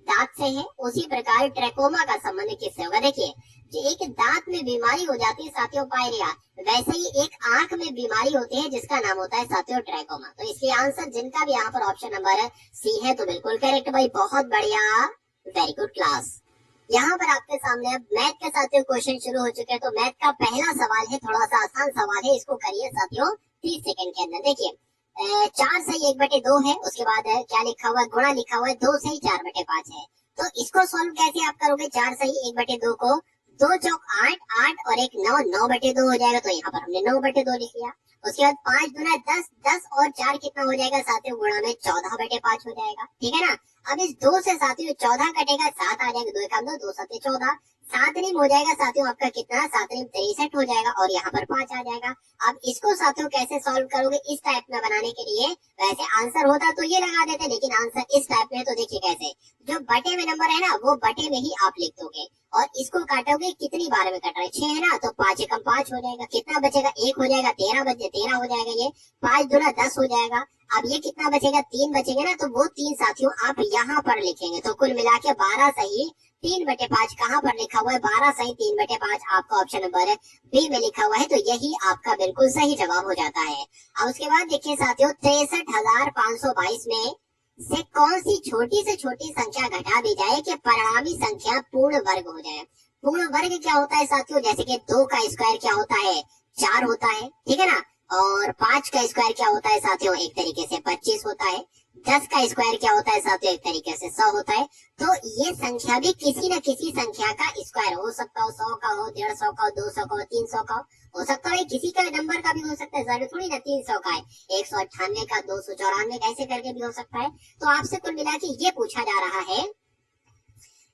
दांत से है, उसी प्रकार ट्रेकोमा का संबंध किससे होगा। देखिए जो एक दांत में बीमारी हो जाती है साथियों पायरिया, वैसे ही एक आंख में बीमारी होती है जिसका नाम होता है साथियों ट्रेकोमा। तो इसलिए आंसर जिनका भी यहाँ पर ऑप्शन नंबर सी है तो बिल्कुल करेक्ट भाई, बहुत बढ़िया, वेरी गुड क्लास। यहाँ पर आपके सामने अब मैथ के साथियों क्वेश्चन शुरू हो चुके हैं। तो मैथ का पहला सवाल है, थोड़ा सा आसान सवाल है, इसको करिए साथियों 30 सेकंड के अंदर। देखिए 4 सही 1/2 है, उसके बाद क्या लिखा हुआ है, गुणा लिखा हुआ है, 2 सही 4/5 है। तो इसको सॉल्व कैसे आप करोगे, 4 सही 1/2 को 2 चौक 8 8 और एक 9 9/2 हो जाएगा, तो यहाँ पर हमने 9/2 लिख लिया। उसके बाद 5 दूना 10 10 और 4 कितना हो जाएगा साथियों, गुणा में 14/5 हो जाएगा, ठीक है ना। अब इस 2 से साथियों 14 कटेगा, 7 आ जाएगा, 2 1 2 2 7 14, 7 नीम हो जाएगा साथियों आपका कितना, 7 नीम 63 हो जाएगा, और यहाँ पर 5 आ जाएगा। अब इसको साथियों कैसे सॉल्व करोगे इस टाइप में बनाने के लिए, वैसे आंसर होता तो ये लगा देते, लेकिन आंसर इस टाइप में, तो देखिए कैसे, जो बटे में नंबर है ना वो बटे में ही आप लिख दोगे, और इसको काटोगे कितनी बार में कट रहा है, 6 है ना, तो 5 एकम 5 हो जाएगा, कितना बचेगा 1 हो जाएगा, 13 हो जाएगा, ये 5 दूना 10 हो जाएगा। अब ये कितना बचेगा, 3 बचेंगे ना, तो वो 3 साथियों आप यहाँ पर लिखेंगे, तो कुल मिला के 12 सही 3/5 कहाँ पर लिखा हुआ है, 12 सही 3/5 आपका ऑप्शन नंबर बी में लिखा हुआ है, तो यही आपका बिल्कुल सही जवाब हो जाता है। अब उसके बाद देखिए साथियों 63,522 में से कौन सी छोटी से छोटी संख्या घटा दी जाए कि परिणामी संख्या पूर्ण वर्ग हो जाए। पूर्ण वर्ग क्या होता है साथियों, जैसे कि 2 का स्क्वायर क्या होता है, 4 होता है, ठीक है ना, और 5 का स्क्वायर क्या होता है साथियों, एक तरीके से 25 होता है, 10 का स्क्वायर क्या होता है साथियों, एक तरीके से 100 होता है। तो ये संख्या भी किसी न किसी संख्या का स्क्वायर हो सकता हो, 100 का हो, 150 का हो, 200 का हो, 300 का हो सकता है, किसी का नंबर का भी हो सकता है, जरूरी थोड़ी ना 300 का है, 198 का, 294 का, ऐसे करके भी हो सकता है। तो आपसे कुल मिला के ये पूछा जा रहा है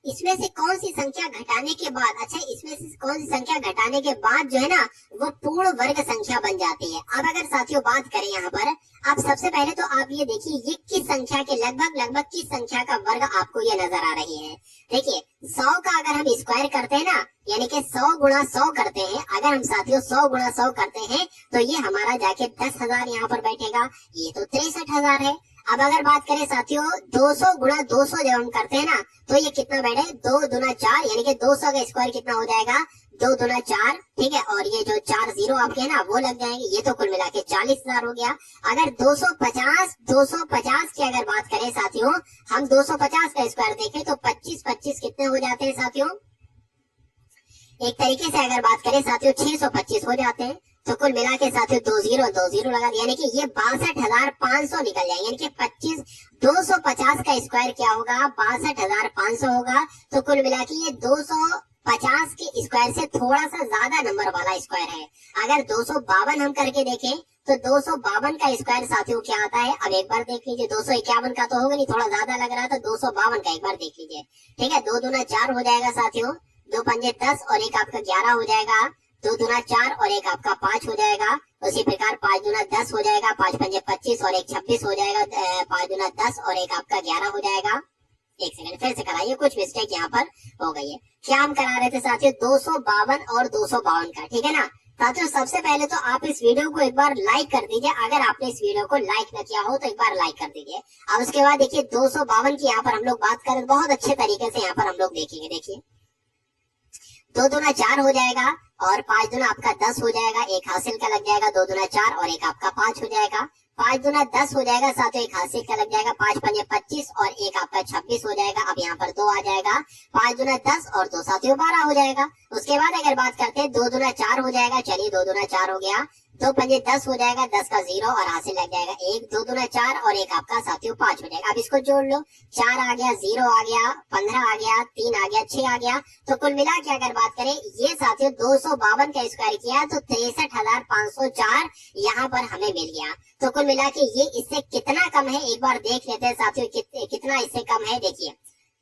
इसमें से कौन सी संख्या घटाने के बाद, अच्छा इसमें से कौन सी संख्या घटाने के बाद जो है ना वो पूर्ण वर्ग संख्या बन जाती है। अब अगर साथियों बात करें यहाँ पर, आप सबसे पहले तो आप ये देखिए ये किस संख्या के लगभग किस संख्या का वर्ग आपको ये नजर आ रही है। देखिए 100 का अगर हम स्क्वायर करते हैं ना, यानी कि 100 गुणा 100 करते हैं, अगर हम साथियों 100 गुणा 100 करते हैं तो ये हमारा जाके 10,000 यहाँ पर बैठेगा, ये तो 63,000 है। अब अगर बात करें साथियों 200 गुणा 200 जब हम करते हैं ना, तो ये कितना बैठे, 2 दूना 4, यानी कि 200 का स्क्वायर कितना हो जाएगा, 2 दूना 4, ठीक है, और ये जो 4 जीरो आपके है ना वो लग जाएंगे, ये तो कुल मिला के 40,000 हो गया। अगर 250 की अगर बात करें साथियों, हम 250 का स्क्वायर देखें तो 25 कितने हो जाते हैं साथियों, एक तरीके से अगर बात करें साथियों 625 हो जाते हैं। तो कुल मिला के साथियों 2 जीरो लगा दिया, यानी कि ये 62,500 निकल जाएंगे, यानी कि 250 का स्क्वायर क्या होगा, 62,500 होगा। तो कुल मिला के ये 250 के स्क्वायर से थोड़ा सा ज्यादा नंबर वाला स्क्वायर है। अगर 252 हम करके देखें तो 252 का स्क्वायर साथियों क्या आता है, अब एक बार देख लीजिए, 251 का तो होगा नहीं, थोड़ा ज्यादा लग रहा है, तो 252 का एक बार देख लीजिए, ठीक है। 2 दूना 4 हो जाएगा साथियों, 2 पंजे 10 और एक आपका 11 हो जाएगा, 2 दूना 4 और एक आपका 5 हो जाएगा। उसी प्रकार 5 दूना 10 हो जाएगा, 5 पंजे 25 और एक 26 हो जाएगा, 5 दूना 10 और एक आपका 11 हो जाएगा। एक सेकंड फिर से कराइए, कुछ मिस्टेक यहाँ पर हो गई है। क्या हम करा रहे थे साथियों, 252 और 252 का, ठीक है ना। साथियों सबसे पहले तो आप इस वीडियो को एक बार लाइक कर दीजिए, अगर आपने इस वीडियो को लाइक न किया हो तो एक बार लाइक कर दीजिए। अब उसके बाद देखिए 252 की यहाँ पर हम लोग बात करें, बहुत अच्छे तरीके से यहाँ पर हम लोग देखेंगे। देखिए दो दूना 4 हो जाएगा और 5 दूना आपका 10 हो जाएगा, एक हासिल का लग जाएगा, 2 दूना 4 और एक आपका 5 हो जाएगा। 5 दूना 10 हो जाएगा, साथ एक हासिल का लग जाएगा, 5 पंजे 25 और एक आपका 26 हो जाएगा। अब यहाँ पर 2 आ जाएगा, 5 दूना 10 और 2 साथियों 12 हो जाएगा। उसके बाद अगर बात करते हैं 2 दूना 4 हो जाएगा, चलिए 2 दूना 4 हो गया, 2 पंजे 10 हो जाएगा, 10 का 0 और हासिल लग जाएगा 1, 2 दूना 4 और एक आपका साथियों 5 हो जाएगा। अब इसको जोड़ लो, 4 आ गया, 0 आ गया, 15 आ गया, 3 आ गया, 6 आ गया। तो कुल मिला के अगर बात करें ये साथियों 252 का स्क्वायर किया तो 63,504 यहाँ पर हमें मिल गया। तो कुल मिला के ये इससे कितना कम है एक बार देख लेते हैं साथियों, कितना इससे कम है। देखिए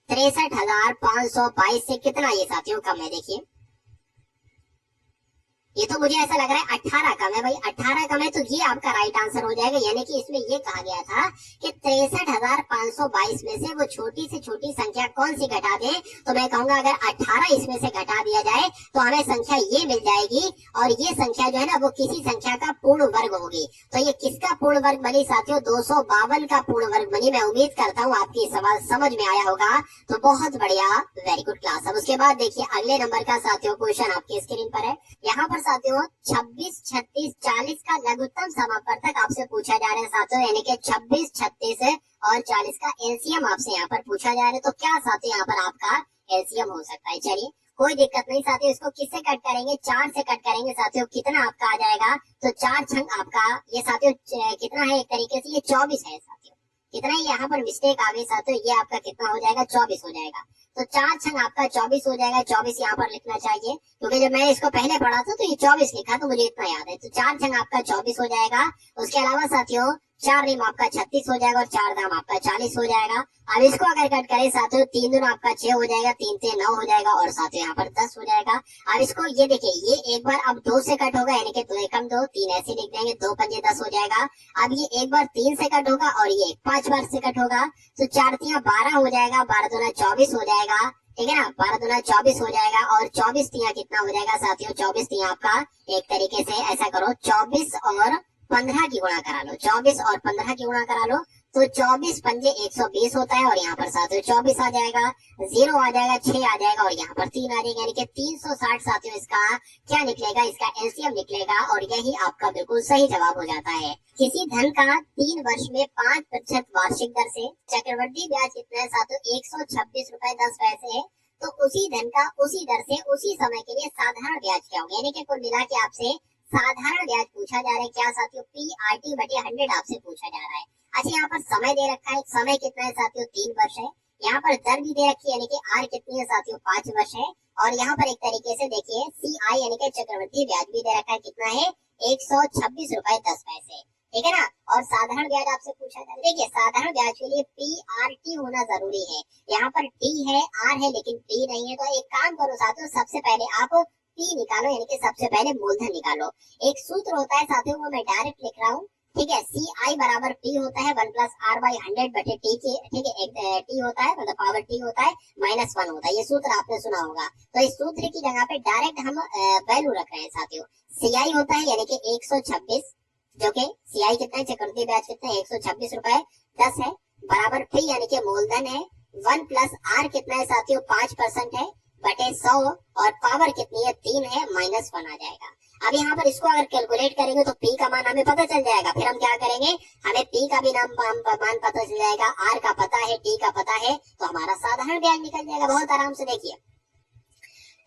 63,522 से कितना ये साथियों कम है। देखिए ये तो मुझे ऐसा लग रहा है 18 कम है भाई, 18 कम है तो ये आपका राइट आंसर हो जाएगा। यानी कि इसमें ये कहा गया था कि 63,522 में से वो छोटी से छोटी संख्या कौन सी घटा दें, तो मैं कहूंगा अगर 18 इसमें से घटा दिया जाए तो हमें संख्या ये मिल जाएगी और ये संख्या जो है ना वो किसी संख्या का पूर्ण वर्ग होगी। तो ये किसका पूर्ण वर्ग बनी साथियों, 252 का पूर्ण वर्ग बनी। मैं उम्मीद करता हूँ आपकी सवाल समझ में आया होगा। तो बहुत बढ़िया, वेरी गुड क्लास। अब उसके बाद देखिए अगले नंबर का साथियों क्वेश्चन आपकी स्क्रीन पर है। यहाँ पर साथियों 26, 36, 40 का लघुत्तम समापवर्तक आपसे पूछा जा रहा है साथियों, यानी कि 26, 36 और 40 का एलसीएम आपसे यहाँ पर पूछा जा रहा है। तो क्या साथियों यहाँ पर आपका एलसीएम हो सकता है। चलिए कोई दिक्कत नहीं साथियों, इसको किससे कट करेंगे, 4 से कट करेंगे साथियों। कितना आपका आ जाएगा, तो 4 छंग आपका ये साथियों कितना है, एक तरीके से ये 24 है साथियों। कितना ही यहाँ पर मिस्टेक आ गई साथियों, ये आपका कितना हो जाएगा, 24 हो जाएगा। तो 4 छंग आपका 24 हो जाएगा। 24 यहाँ पर लिखना चाहिए क्योंकि जब मैं इसको पहले पढ़ा था तो ये 24 लिखा, तो मुझे इतना याद है। तो 4 छंग आपका 24 हो जाएगा। उसके अलावा साथियों 4 रिम आपका 36 हो जाएगा और 4 दाम आपका 40 हो जाएगा। अब इसको अगर कट करें साथियों 3 दूना आपका 6 हो जाएगा, 3 से 9 हो जाएगा और साथियों यहाँ पर 10 हो जाएगा। अब इसको ये देखिए ये एक बार अब 2 से कट होगा, यानी कि 2 एकम 2, 3 ऐसे लिख देंगे, 2 पंजे 10 हो जाएगा। अब ये एक बार 3 से कट होगा और ये 5 बार से कट होगा, तो 4 तिया 12 हो जाएगा, 12 दूना 24 हो जाएगा, ठीक है ना, 12 दूना 24 हो जाएगा और 24 तिया कितना हो जाएगा साथियों, 24 तिया आपका एक तरीके से ऐसा करो 24 और 15 की गुणा करा लो, 24 और 15 की गुणा करा लो, तो 24 पंजे 120 होता है और यहाँ पर साथियों 24 आ जाएगा, 0 आ जाएगा, 6 आ जाएगा और यहाँ पर 3 आ जाएगा, यानी कि 360 साथियों इसका क्या निकलेगा, इसका एलसीएम निकलेगा और यही आपका बिल्कुल सही जवाब हो जाता है। किसी धन का 3 वर्ष में 5% वार्षिक दर से चक्रवृद्धि ब्याज कितना है साथियों, 126 रुपए 10 पैसे है। तो उसी धन का उसी दर से उसी समय के लिए साधारण ब्याज क्या होगा, यानी कि कुल मिला के आपसे साधारण ब्याज पूछा जा रहा है। क्या साथियों, PRT बटे 100 आपसे पूछा जा रहा है। अच्छा यहाँ पर समय दे रखा है, समय कितना है साथियों, 3 वर्ष है। यहाँ पर दर भी दे रखी है, यानी कि R कितनी है साथियों, 5 वर्ष है। और यहाँ पर एक तरीके से देखिए CI यानी कि चक्रवृद्धि ब्याज भी दे रखा है, कितना है, 126 रुपए 10 पैसे, ठीक है ना। और साधारण ब्याज आपसे पूछा जा रहा है। देखिए साधारण ब्याज के लिए PRT होना जरूरी है। यहाँ पर T है, R है लेकिन T नहीं है। तो एक काम करो साथियों, सबसे पहले आप P निकालो, यानी कि सबसे पहले मूलधन निकालो। एक सूत्र होता है साथियों, वो मैं डायरेक्ट लिख रहा हूँ, ठीक है। CI बराबर P होता है 1 प्लस R बाई 100 बटे T के, ठीक है। एक T होता है मतलब पावर T होता है -1 होता है, ये सूत्र आपने सुना होगा। तो इस सूत्र की जगह पे डायरेक्ट हम वैल्यू रख रहे हैं साथियों। CI होता है यानी कि 126, जो कि CI कितना है, चक्रवृद्धि ब्याज कितना है, 126 रुपए 10 है, बराबर P यानी कि मूलधन है, 1 प्लस R कितना है साथियों, 5% है बटे 100 और पावर कितनी है, 3 है, -1 आ जाएगा। अब यहाँ पर इसको अगर कैलकुलेट करेंगे तो P का मान हमें पता चल जाएगा। फिर हम क्या करेंगे, हमें P का भी मान पता चल जाएगा, R का पता है, T का पता है, तो हमारा साधारण ब्याज निकल जाएगा बहुत आराम से। देखिए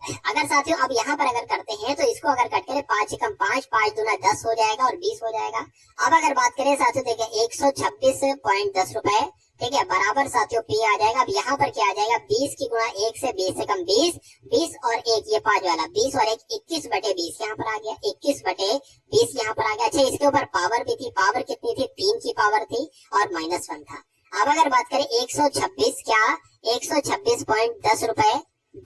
अगर साथियों अब यहाँ पर अगर करते हैं तो इसको अगर कट करें 5 एकम 5, 5 दूना 10 हो जाएगा और 20 हो जाएगा। अब अगर बात करें साथियों देखिए 126.10 रुपए, ठीक है, बराबर साथियों P आ जाएगा। अब यहाँ पर क्या आ जाएगा, 20 की गुणा 1 से 20 एकम 20, 20 और 1 ये 5 वाला, 20 और 1 21 बटे 20 यहाँ पर आ गया, 21 बटे 20 यहाँ पर आ गया। अच्छा इसके ऊपर पावर भी थी, पावर कितनी थी, 3 की पावर थी और -1 था। अब अगर बात करें 126 क्या, 126.10 रुपए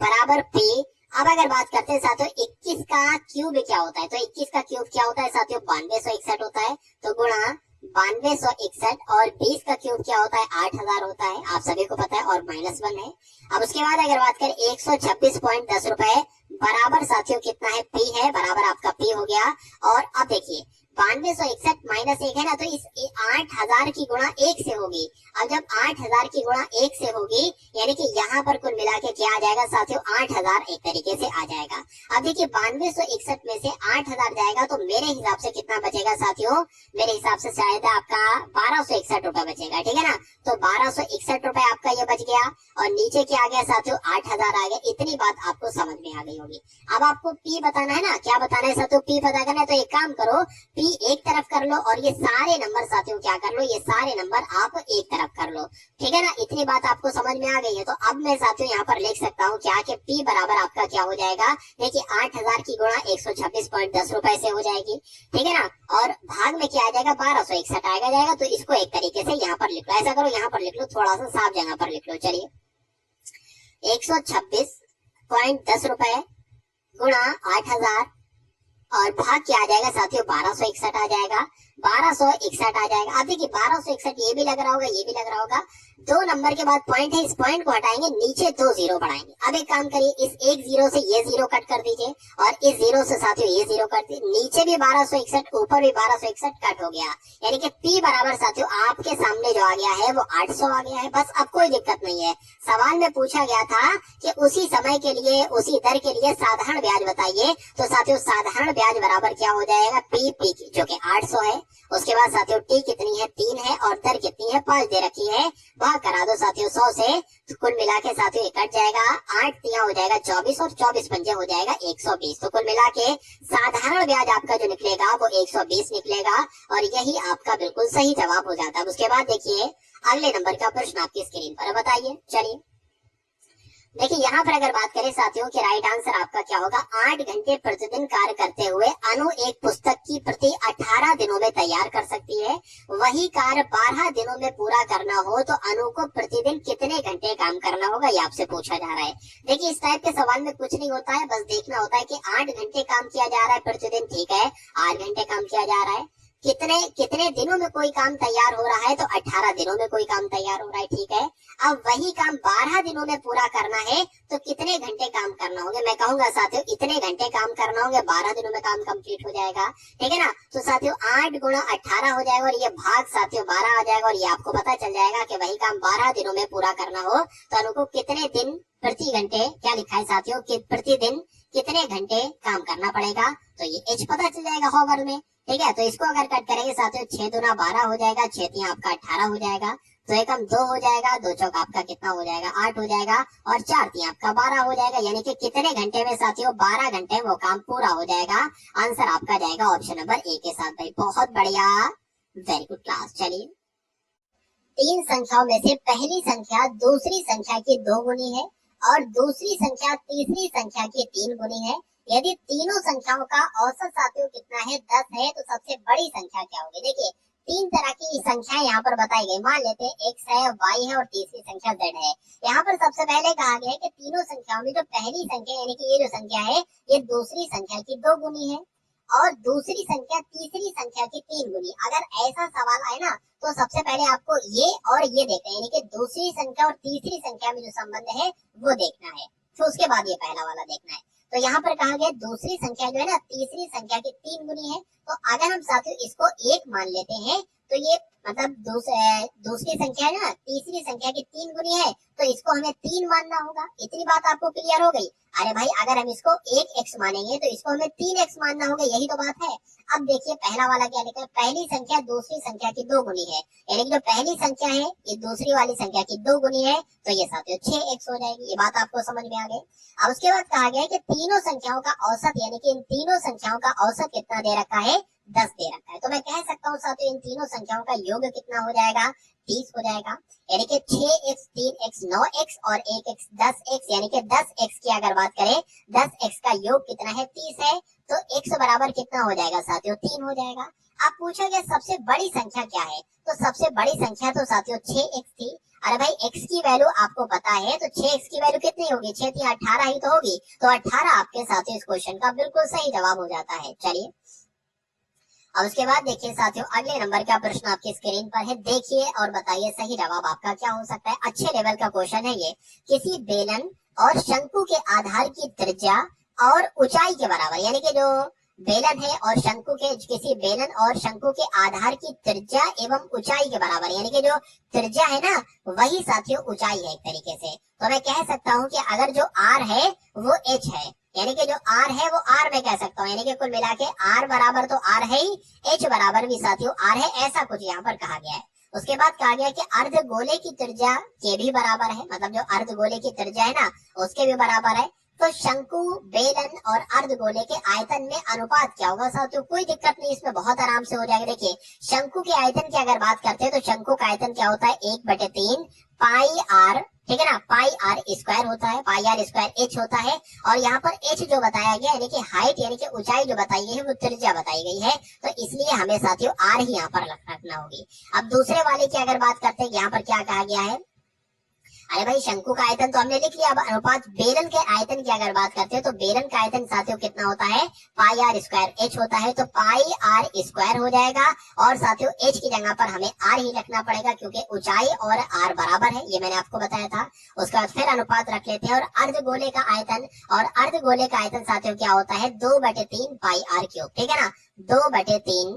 बराबर P। अब अगर बात करते हैं साथियों 21 का क्यूब क्या होता है, तो 21 का क्यूब क्या होता है साथियों, 9261 होता है, तो गुणा 9261 और 20 का क्यूब क्या होता है, 8000 होता है, आप सभी को पता है, और -1 है। अब उसके बाद अगर बात करें 126.10 रुपए बराबर साथियों कितना है, P है, बराबर आपका P हो गया। और अब देखिए 9261 माइनस 1 है ना, तो इस 8000 की गुणा 1 से होगी। अब जब 8000 की गुणा 1 से होगी, यानी कि यहाँ पर कुल मिला के क्या आ जाएगा साथियों, 8000 एक तरीके से आ जाएगा। अब देखिए 9261 में से 8000 जाएगा तो मेरे हिसाब से कितना बचेगा साथियों, मेरे हिसाब से शायद आपका 1261 रुपए बचेगा, ठीक है ना। तो 1261 रुपए आपका ये बच गया, और नीचे क्या आ गया साथियों, 8000 आ गया। इतनी बात आपको समझ में आ गई होगी। अब आपको पी बताना है ना, क्या बताना है साथियों, पी पता करना है। तो एक काम करो, पी एक तरफ कर लो और ये सारे नंबर साथियों क्या कर लो, ये सारे नंबर आप एक तरफ कर लो, ठीक है ना। इतनी बात आपको समझ में आ गई है। तो अब मैं साथियों यहाँ पर लिख सकता हूँ क्या, कि पी बराबर आपका क्या हो जाएगा, देखिए 8000 की गुणा 126.10 रुपए से हो जाएगी, ठीक है ना। और भाग में क्या आ जाएगा, 1261 आएगा जाएगा। तो इसको एक तरीके से यहाँ पर लिख लो, ऐसा करो यहाँ पर लिख लो, थोड़ा सा साफ जगह पर लिख लो। चलिए 126.10 रुपए गुणा 8000 और भाग क्या आ जाएगा साथियों, 1261 आ जाएगा, 1261 आ जाएगा। अब देखिए 1261 ये भी लग रहा होगा, ये भी लग रहा होगा। 2 नंबर के बाद पॉइंट है, इस पॉइंट को हटाएंगे, नीचे 2 जीरो बढ़ाएंगे। अब एक काम करिए, इस एक जीरो से ये जीरो कट कर दीजिए, और इस जीरो से साथियों ये जीरो कट दीजिए। नीचे भी 1261, ऊपर भी 1261 कट हो गया, यानी कि पी बराबर साथियों आपके सामने जो आ गया है वो 800 आ गया है। बस अब कोई दिक्कत नहीं है। सवाल में पूछा गया था कि उसी समय के लिए, उसी दर के लिए साधारण ब्याज बताइए। तो साथियों साधारण ब्याज बराबर क्या हो जाएगा, पी पी जो कि 800 है। उसके बाद साथियों टी कितनी है, 3 है, और दर कितनी है, 5 दे रखी है। भाग करा दो साथियों 100 से, तो कुल मिला के साथियों कट जाएगा, 8 तिया हो जाएगा 24, और 24 पंजे हो जाएगा 120। तो कुल मिला के साधारण ब्याज आपका जो निकलेगा वो 120 निकलेगा, और यही आपका बिल्कुल सही जवाब हो जाता है। उसके बाद देखिए अगले नंबर का प्रश्न आपकी स्क्रीन पर बताइए। चलिए देखिए यहाँ पर अगर बात करें साथियों कि राइट आंसर आपका क्या होगा, 8 घंटे प्रतिदिन कार्य करते हुए अनु एक पुस्तक की प्रति 18 दिनों में तैयार कर सकती है। वही कार्य 12 दिनों में पूरा करना हो तो अनु को प्रतिदिन कितने घंटे काम करना होगा, ये आपसे पूछा जा रहा है। देखिए इस टाइप के सवाल में कुछ नहीं होता है, बस देखना होता है कि 8 घंटे काम किया जा रहा है प्रतिदिन, ठीक है, 8 घंटे काम किया जा रहा है। कितने कितने दिनों में कोई काम तैयार हो रहा है, तो 18 दिनों में कोई काम तैयार हो रहा है, ठीक है। अब वही काम 12 दिनों में पूरा करना है तो कितने घंटे काम करना होंगे, मैं कहूंगा साथियों इतने घंटे काम करना होंगे, 12 दिनों में काम कंप्लीट हो जाएगा, ठीक है ना। तो साथियों 8 गुणा 18 हो जाएगा, और ये भाग साथियों 12 आ जाएगा, और ये आपको पता चल जाएगा कि वही काम 12 दिनों में पूरा करना हो तो अनुको कितने दिन प्रति घंटे, क्या लिखा है साथियों, कि प्रतिदिन कितने घंटे काम करना पड़ेगा। तो ये एच पता चल जाएगा होवर में, ठीक है। तो इसको अगर कट करेंगे साथियों 6 दूना 12 हो जाएगा, 6 तिया आपका 18 हो जाएगा, तो एकम 2 हो जाएगा, 2 चौक आपका कितना हो जाएगा, 8 हो जाएगा, और 4 तिया आपका 12 हो जाएगा। यानी कि कितने घंटे में साथियों, 12 घंटे वो काम पूरा हो जाएगा। आंसर आपका जाएगा ऑप्शन नंबर ए के साथ। भाई बहुत बढ़िया, वेरी गुड क्लास। चलिए 3 संख्याओं में से पहली संख्या दूसरी संख्या की 2 गुनी है और दूसरी संख्या तीसरी संख्या की 3 गुनी है। यदि तीनों संख्याओं का औसत साथियों कितना है, 10 है, तो सबसे बड़ी संख्या क्या होगी। देखिए 3 तरह की संख्याएं यहाँ पर बताई गई। मान लेते हैं x है, y है और तीसरी संख्या z है। यहाँ पर सबसे पहले कहा गया है कि तीनों संख्याओं में जो पहली संख्या यानी कि ये जो संख्या है ये दूसरी संख्या की 2 गुनी है, और दूसरी संख्या तीसरी संख्या की 3 गुनी। अगर ऐसा सवाल आए ना तो सबसे पहले आपको ये और ये देखना है, यानी कि दूसरी संख्या और तीसरी संख्या में जो संबंध है वो देखना है, फिर उसके बाद ये पहला वाला देखना है। तो यहाँ पर कहा गया दूसरी संख्या जो है ना तीसरी संख्या की 3 गुनी है। तो अगर हम साथियों इसको 1 मान लेते हैं तो ये मतलब दूसरी संख्या है ना तीसरी संख्या की 3 गुनी है, तो इसको हमें 3 मानना होगा। इतनी बात आपको क्लियर हो गई। अरे भाई अगर हम इसको 1x मानेंगे तो इसको हमें 3x मानना होगा, यही तो बात है। अब देखिए पहला वाला क्या लिखा है, पहली संख्या दूसरी संख्या की 2 गुनी है, यानी कि जो पहली संख्या है ये दूसरी वाली संख्या की 2 गुनी है, तो ये साथियों 6x हो जाएगी। ये बात आपको समझ में आ गई। अब उसके बाद कहा गया है कि तीनों संख्याओं का औसत, यानी कि इन तीनों संख्याओं का औसत कितना दे रखा है, 10 दे रखा है। तो मैं कह सकता हूँ साथियों इन तीनों संख्याओं का योग कितना हो जाएगा, 30 हो जाएगा। यानी कि 6x 3x 9x और 1x 10x, यानी कि 10x की अगर बात करें 10x का योग कितना है, 30 है, तो x बराबर कितना हो जाएगा साथियों, 3 हो जाएगा। अब पूछा गया सबसे बड़ी संख्या क्या है, तो सबसे बड़ी संख्या तो साथियों 6x थी। अरे भाई x की वैल्यू आपको पता है, तो 6x की वैल्यू कितनी होगी, 6 3 18 ही तो होगी, तो 18 आपके साथियों इस क्वेश्चन का बिल्कुल सही जवाब हो जाता है। चलिए और उसके बाद देखिए साथियों अगले नंबर का प्रश्न आपकी स्क्रीन पर है, देखिए और बताइए सही जवाब आपका क्या हो सकता है। अच्छे लेवल का क्वेश्चन है ये। किसी बेलन और शंकु के आधार की त्रिज्या और ऊंचाई के बराबर, यानी कि जो बेलन है और शंकु के किसी बेलन और शंकु के आधार की त्रिज्या एवं ऊंचाई के बराबर, यानी कि जो त्रिज्या है ना वही साथियों ऊंचाई है एक तरीके से। तो मैं कह सकता हूँ कि अगर जो आर है वो एच है, यानी कि जो आर है वो आर मैं कह सकता हूँ, यानी कि कुल मिला के आर बराबर तो आर है ही, एच बराबर भी साथियों आर है, ऐसा कुछ यहाँ पर कहा गया है। उसके बाद कहा गया कि अर्ध गोले की त्रिज्या के भी बराबर है, मतलब जो अर्ध गोले की त्रिज्या है ना उसके भी बराबर है। तो शंकु, बेलन और अर्धगोले के आयतन में अनुपात क्या होगा साथियों? कोई दिक्कत नहीं, इसमें बहुत आराम से हो जाएगा। देखिए शंकु के आयतन की अगर बात करते हैं तो शंकु का आयतन क्या होता है? 1/3 पाई आर, ठीक है ना, पाई आर स्क्वायर होता है, पाई आर स्क्वायर एच होता है। और यहाँ पर एच जो बताया गया यानी कि हाइट यानी कि ऊंचाई जो बताई गई है वो त्रिज्या बताई गई है, तो इसलिए हमें साथियों आर ही यहाँ पर रखना होगी। अब दूसरे वाले की अगर बात करते हैं, यहाँ पर क्या कहा गया है? अरे भाई शंकु का आयतन तो हमने लिख लिया, अब अनुपात बेलन के आयतन की अगर बात करते हैं तो बेलन का आयतन साथियों कितना होता है? पाई आर स्क्वायर एच होता है, तो पाई आर स्क्वायर हो जाएगा। और साथियों एच की जगह पर हमें आर ही रखना पड़ेगा क्योंकि ऊंचाई और आर बराबर है, ये मैंने आपको बताया था। उसके बाद फिर अनुपात रख लेते हैं और अर्धगोले का आयतन, और अर्धगोले का आयतन साथियों क्या होता है? 2/3 पाई आर क्यूब, ठीक है ना, 2/3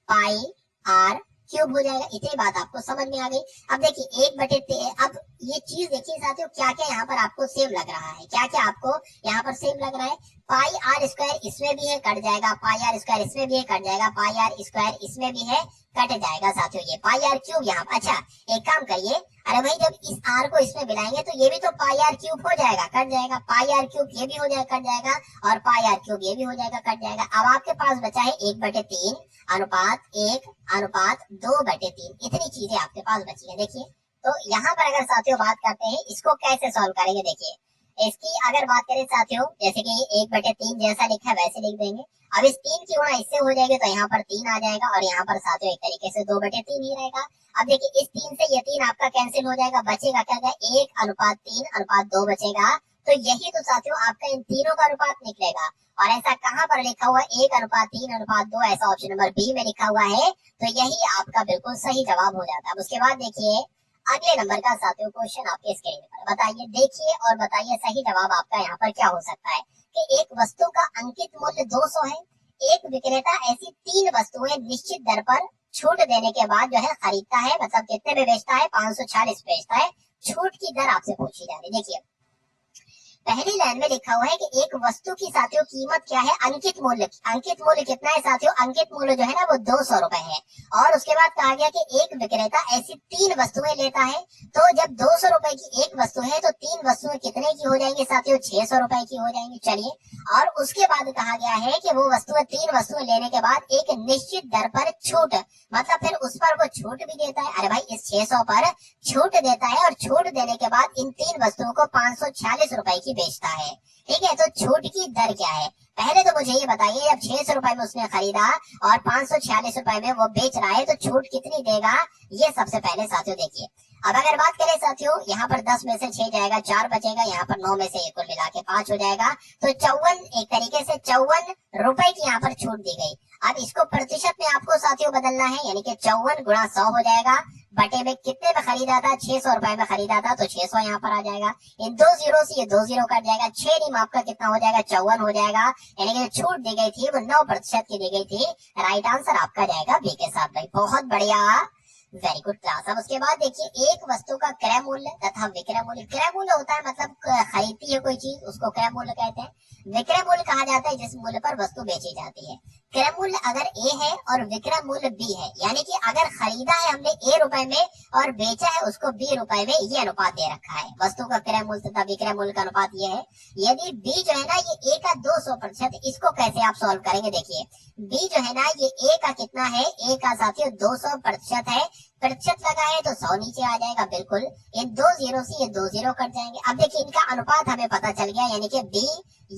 पाई आर क्यूब हो जाएगा। इतनी बात आपको समझ में आ गई। अब देखिए 1/3, अब ये चीज देखिए साथियों क्या क्या यहाँ पर आपको सेम लग रहा है, क्या क्या आपको यहाँ पर सेम लग रहा है? पाई आर स्क्वायर इसमें भी है कट जाएगा, पाई आर स्क्वायर इसमें भी है कट जाएगा, पाई आर स्क्वायर इसमें भी है कट जाएगा साथियों, ये पाई आर क्यूब यहाँ। अच्छा एक काम करिए, अरे भाई जब इस आर को इसमें मिलाएंगे तो ये भी तो पाई आर क्यूब हो जाएगा, कट जाएगा, पाई आर क्यूब ये भी हो जाएगा कट जाएगा, और पाई आर क्यूब ये भी हो जाएगा कट जाएगा। अब आपके पास बचा है 1/3 अनुपात 1 अनुपात 2/3, इतनी चीजें आपके पास बची है। देखिए तो यहाँ पर अगर साथियों बात करते हैं इसको कैसे सॉल्व करेंगे, देखिए इसकी अगर बात करें साथियों, जैसे कि 1/3 जैसा लिखा है वैसे लिख देंगे। अब इस 3 की गुणा इससे हो जाएगी तो यहाँ पर 3 आ जाएगा, और यहाँ पर साथियों एक तरीके से 2/3 ही रहेगा। अब देखिए इस 3 से ये 3 आपका कैंसिल हो जाएगा, बचेगा क्या? 1/3/2 बचेगा। तो यही तो साथियों आपका इन तीनों का अनुपात निकलेगा। और ऐसा कहाँ पर लिखा हुआ? 1/3/2, ऐसा ऑप्शन नंबर बी में लिखा हुआ है। तो यही आपका बिल्कुल सही जवाब हो जाता है। उसके बाद देखिए अगले नंबर का साथियों क्वेश्चन आपके स्क्रीन पर, बताइए, देखिए और बताइए सही जवाब आपका यहाँ पर क्या हो सकता है। कि एक वस्तु का अंकित मूल्य 200 है, एक विक्रेता ऐसी 3 वस्तुएं निश्चित दर पर छूट देने के बाद जो है खरीदता है, मतलब कितने में बेचता है? 540 बेचता है। छूट की दर आपसे पूछी जा रही है। देखिए पहली लाइन में लिखा हुआ है कि एक वस्तु की साथियों कीमत क्या है? अंकित मूल्य। अंकित मूल्य कितना है साथियों? अंकित मूल्य जो है ना वो 200 रुपए है। और उसके बाद कहा गया कि एक विक्रेता ऐसी 3 वस्तुएं लेता है। तो जब 200 रुपए की एक वस्तु है तो 3 वस्तुएं कितने की हो जाएंगी साथियों? 600 रुपए की हो जाएंगी। चलिए, और उसके बाद कहा गया है कि वो वस्तुएं 3 वस्तुएं लेने के बाद एक निश्चित दर पर छूट, मतलब फिर उस पर वो छूट भी देता है। अरे भाई इस 600 पर छूट देता है, और छूट देने के बाद इन 3 वस्तुओं को 540 रुपए की बेचता है। ठीक है, तो छूट की दर क्या है? पहले तो मुझे ये बताइए, जब 600 रुपए में उसने खरीदा और 546 रुपए में वो बेच रहा है तो छूट कितनी देगा? ये सबसे पहले साथियों देखिए। अब अगर बात करें साथियों, यहाँ पर 10 में से 6 जाएगा, 4 बचेगा, यहाँ पर 9 में से कुल मिला के 5 हो जाएगा, तो 54, एक तरीके से 54 रुपए की यहाँ पर छूट दी गई। अब इसको प्रतिशत में आपको साथियों बदलना है, यानी कि 54 गुणा 100 हो जाएगा, बटे में कितने में खरीदा था? 600 रुपए में खरीदा था, तो 600 यहाँ पर आ जाएगा। इन 2 जीरो से ये 2 जीरो कट जाएगा, 6 निम आपका कितना हो जाएगा? 54 हो जाएगा। यानी कि छूट दी गई थी वो 9% की दी गई थी। राइट आंसर आपका जाएगा बी के साथ। भाई बहुत बढ़िया, वेरी गुड क्लास। अब उसके बाद देखिए एक वस्तु का क्रय मूल्य तथा विक्रय मूल्य। क्रय मूल्य होता है मतलब खरीदती है कोई चीज, उसको क्रय मूल्य कहते हैं। विक्रय मूल्य कहा जाता है जिस मूल्य पर वस्तु बेची जाती है। क्रय मूल्य अगर ए है और विक्रय मूल्य बी है, यानी कि अगर खरीदा है हमने ए रुपए में और बेचा है उसको बी रुपए में, ये अनुपात दे रखा है। वस्तु का क्रय मूल्य तथा विक्रय मूल्य का अनुपात ये है। यदि बी जो है ना ये ए का 200%, इसको कैसे आप सॉल्व करेंगे? देखिए बी जो है ना ये ए का कितना है? ए का साथियों 200% है। प्रतिशत लगाए तो 100 नीचे आ जाएगा, बिल्कुल। इन 2 जीरो से ये 2 जीरो कट जाएंगे। अब देखिए इनका अनुपात हमें पता चल गया, यानी कि बी,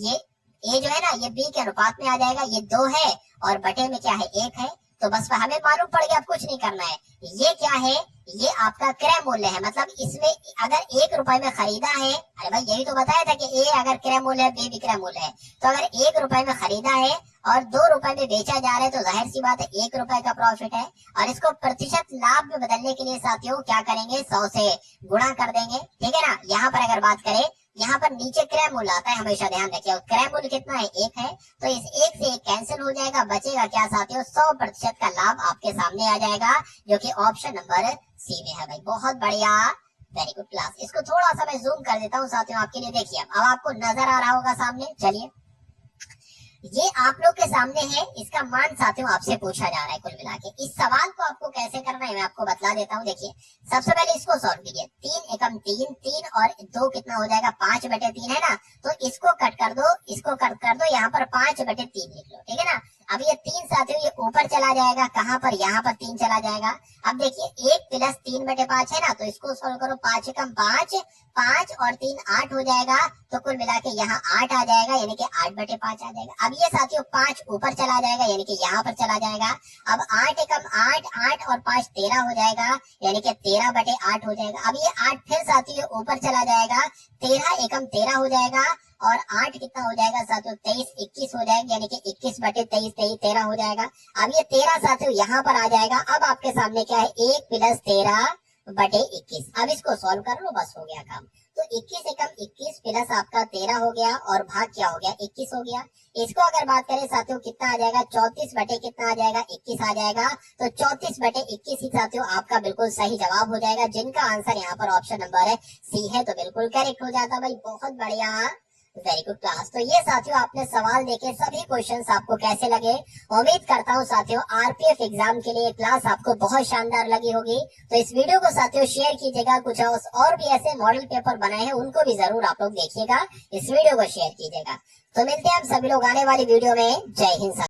ये ए जो है ना ये बी के अनुपात में आ जाएगा। ये 2 है और बटे में क्या है? 1 है। तो बस हमें मालूम पड़ गया, अब कुछ नहीं करना है। ये क्या है? ये आपका क्रय मूल्य है, मतलब इसमें अगर 1 रुपए में खरीदा है, अरे भाई यही तो बताया था कि ए अगर क्रय मूल्य है, बी विक्रय मूल्य है। तो अगर 1 रुपए में खरीदा है और 2 रुपए में बेचा जा रहा है तो जाहिर सी बात है 1 रुपए का प्रॉफिट है। और इसको प्रतिशत लाभ में बदलने के लिए साथियों क्या करेंगे? 100 से गुणा कर देंगे, ठीक है ना। यहाँ पर अगर बात करें यहाँ पर नीचे क्रय मूल्य आता है, हमेशा ध्यान रखिए। क्रय मूल्य कितना है, 1 है, तो इस 1 से 1 कैंसिल हो जाएगा, बचेगा क्या साथियों, 100% का लाभ आपके सामने आ जाएगा, जो कि ऑप्शन नंबर सी में है भाई। बहुत बढ़िया, वेरी गुड क्लास। इसको थोड़ा सा मैं जूम कर देता हूँ साथियों आपके लिए, देखिए अब आपको नजर आ रहा होगा सामने। चलिए ये आप लोग के सामने है, इसका मान साथियों आपसे पूछा जा रहा है कुल मिला के। इस सवाल को आपको कैसे करना है मैं आपको बतला देता हूँ। देखिए सबसे पहले इसको सॉल्व कीजिए। 3 एकम 3, 3 और 2 कितना हो जाएगा, 5/3 है ना, तो इसको कट कर दो, इसको कट कर दो, यहाँ पर 5/3 लिख लो, ठीक है ना। अब ये 3 साथियों ये ऊपर चला जाएगा, कहाँ पर, यहाँ पर 3 चला जाएगा। अब देखिए 1 + 3/5 है ना, तो इसको सॉल्व करो, 5 एकम 5, 5 और 3 8 हो जाएगा, तो कुल मिला के यहाँ 8 आ जाएगा, यानी कि 8/5 आ जाएगा। अब ये साथियों 5 ऊपर चला जाएगा, यानी कि यहाँ पर चला जाएगा। अब 8 एकम 8, 8 और 5 13 हो जाएगा, यानी कि 13/8 हो जाएगा। अब ये 8 फिर साथियों ऊपर चला जाएगा, 13 एकम 13 हो जाएगा, और 8 कितना हो जाएगा साथियों, 23 21 हो जाएगा, यानी कि 21/23 13 हो जाएगा। अब ये 13 साथियों यहाँ पर आ जाएगा। अब आपके सामने क्या है, 1 + 13/21। अब इसको सॉल्व कर लो, बस हो गया काम। तो 21 एकम 21 प्लस आपका 13 हो गया, और भाग क्या हो गया, 21 हो गया। इसको अगर बात करें साथियों कितना आ जाएगा, 34 कितना आ जाएगा, 21 आ जाएगा। तो 34/21 ही साथियों आपका बिल्कुल सही जवाब हो जाएगा, जिनका आंसर यहाँ पर ऑप्शन नंबर है सी है, तो बिल्कुल करेक्ट हो जाता भाई। बहुत बढ़िया, वेरी गुड क्लास। तो ये साथियों आपने सवाल देखे, सभी क्वेश्चंस आपको कैसे लगे। उम्मीद करता हूँ साथियों आरपीएफ एग्जाम के लिए क्लास आपको बहुत शानदार लगी होगी। तो इस वीडियो को साथियों शेयर कीजिएगा, कुछ और भी ऐसे मॉडल पेपर बनाए हैं उनको भी जरूर आप लोग देखिएगा, इस वीडियो को शेयर कीजिएगा। तो मिलते हैं हम सभी लोग आने वाली वीडियो में। जय हिंद।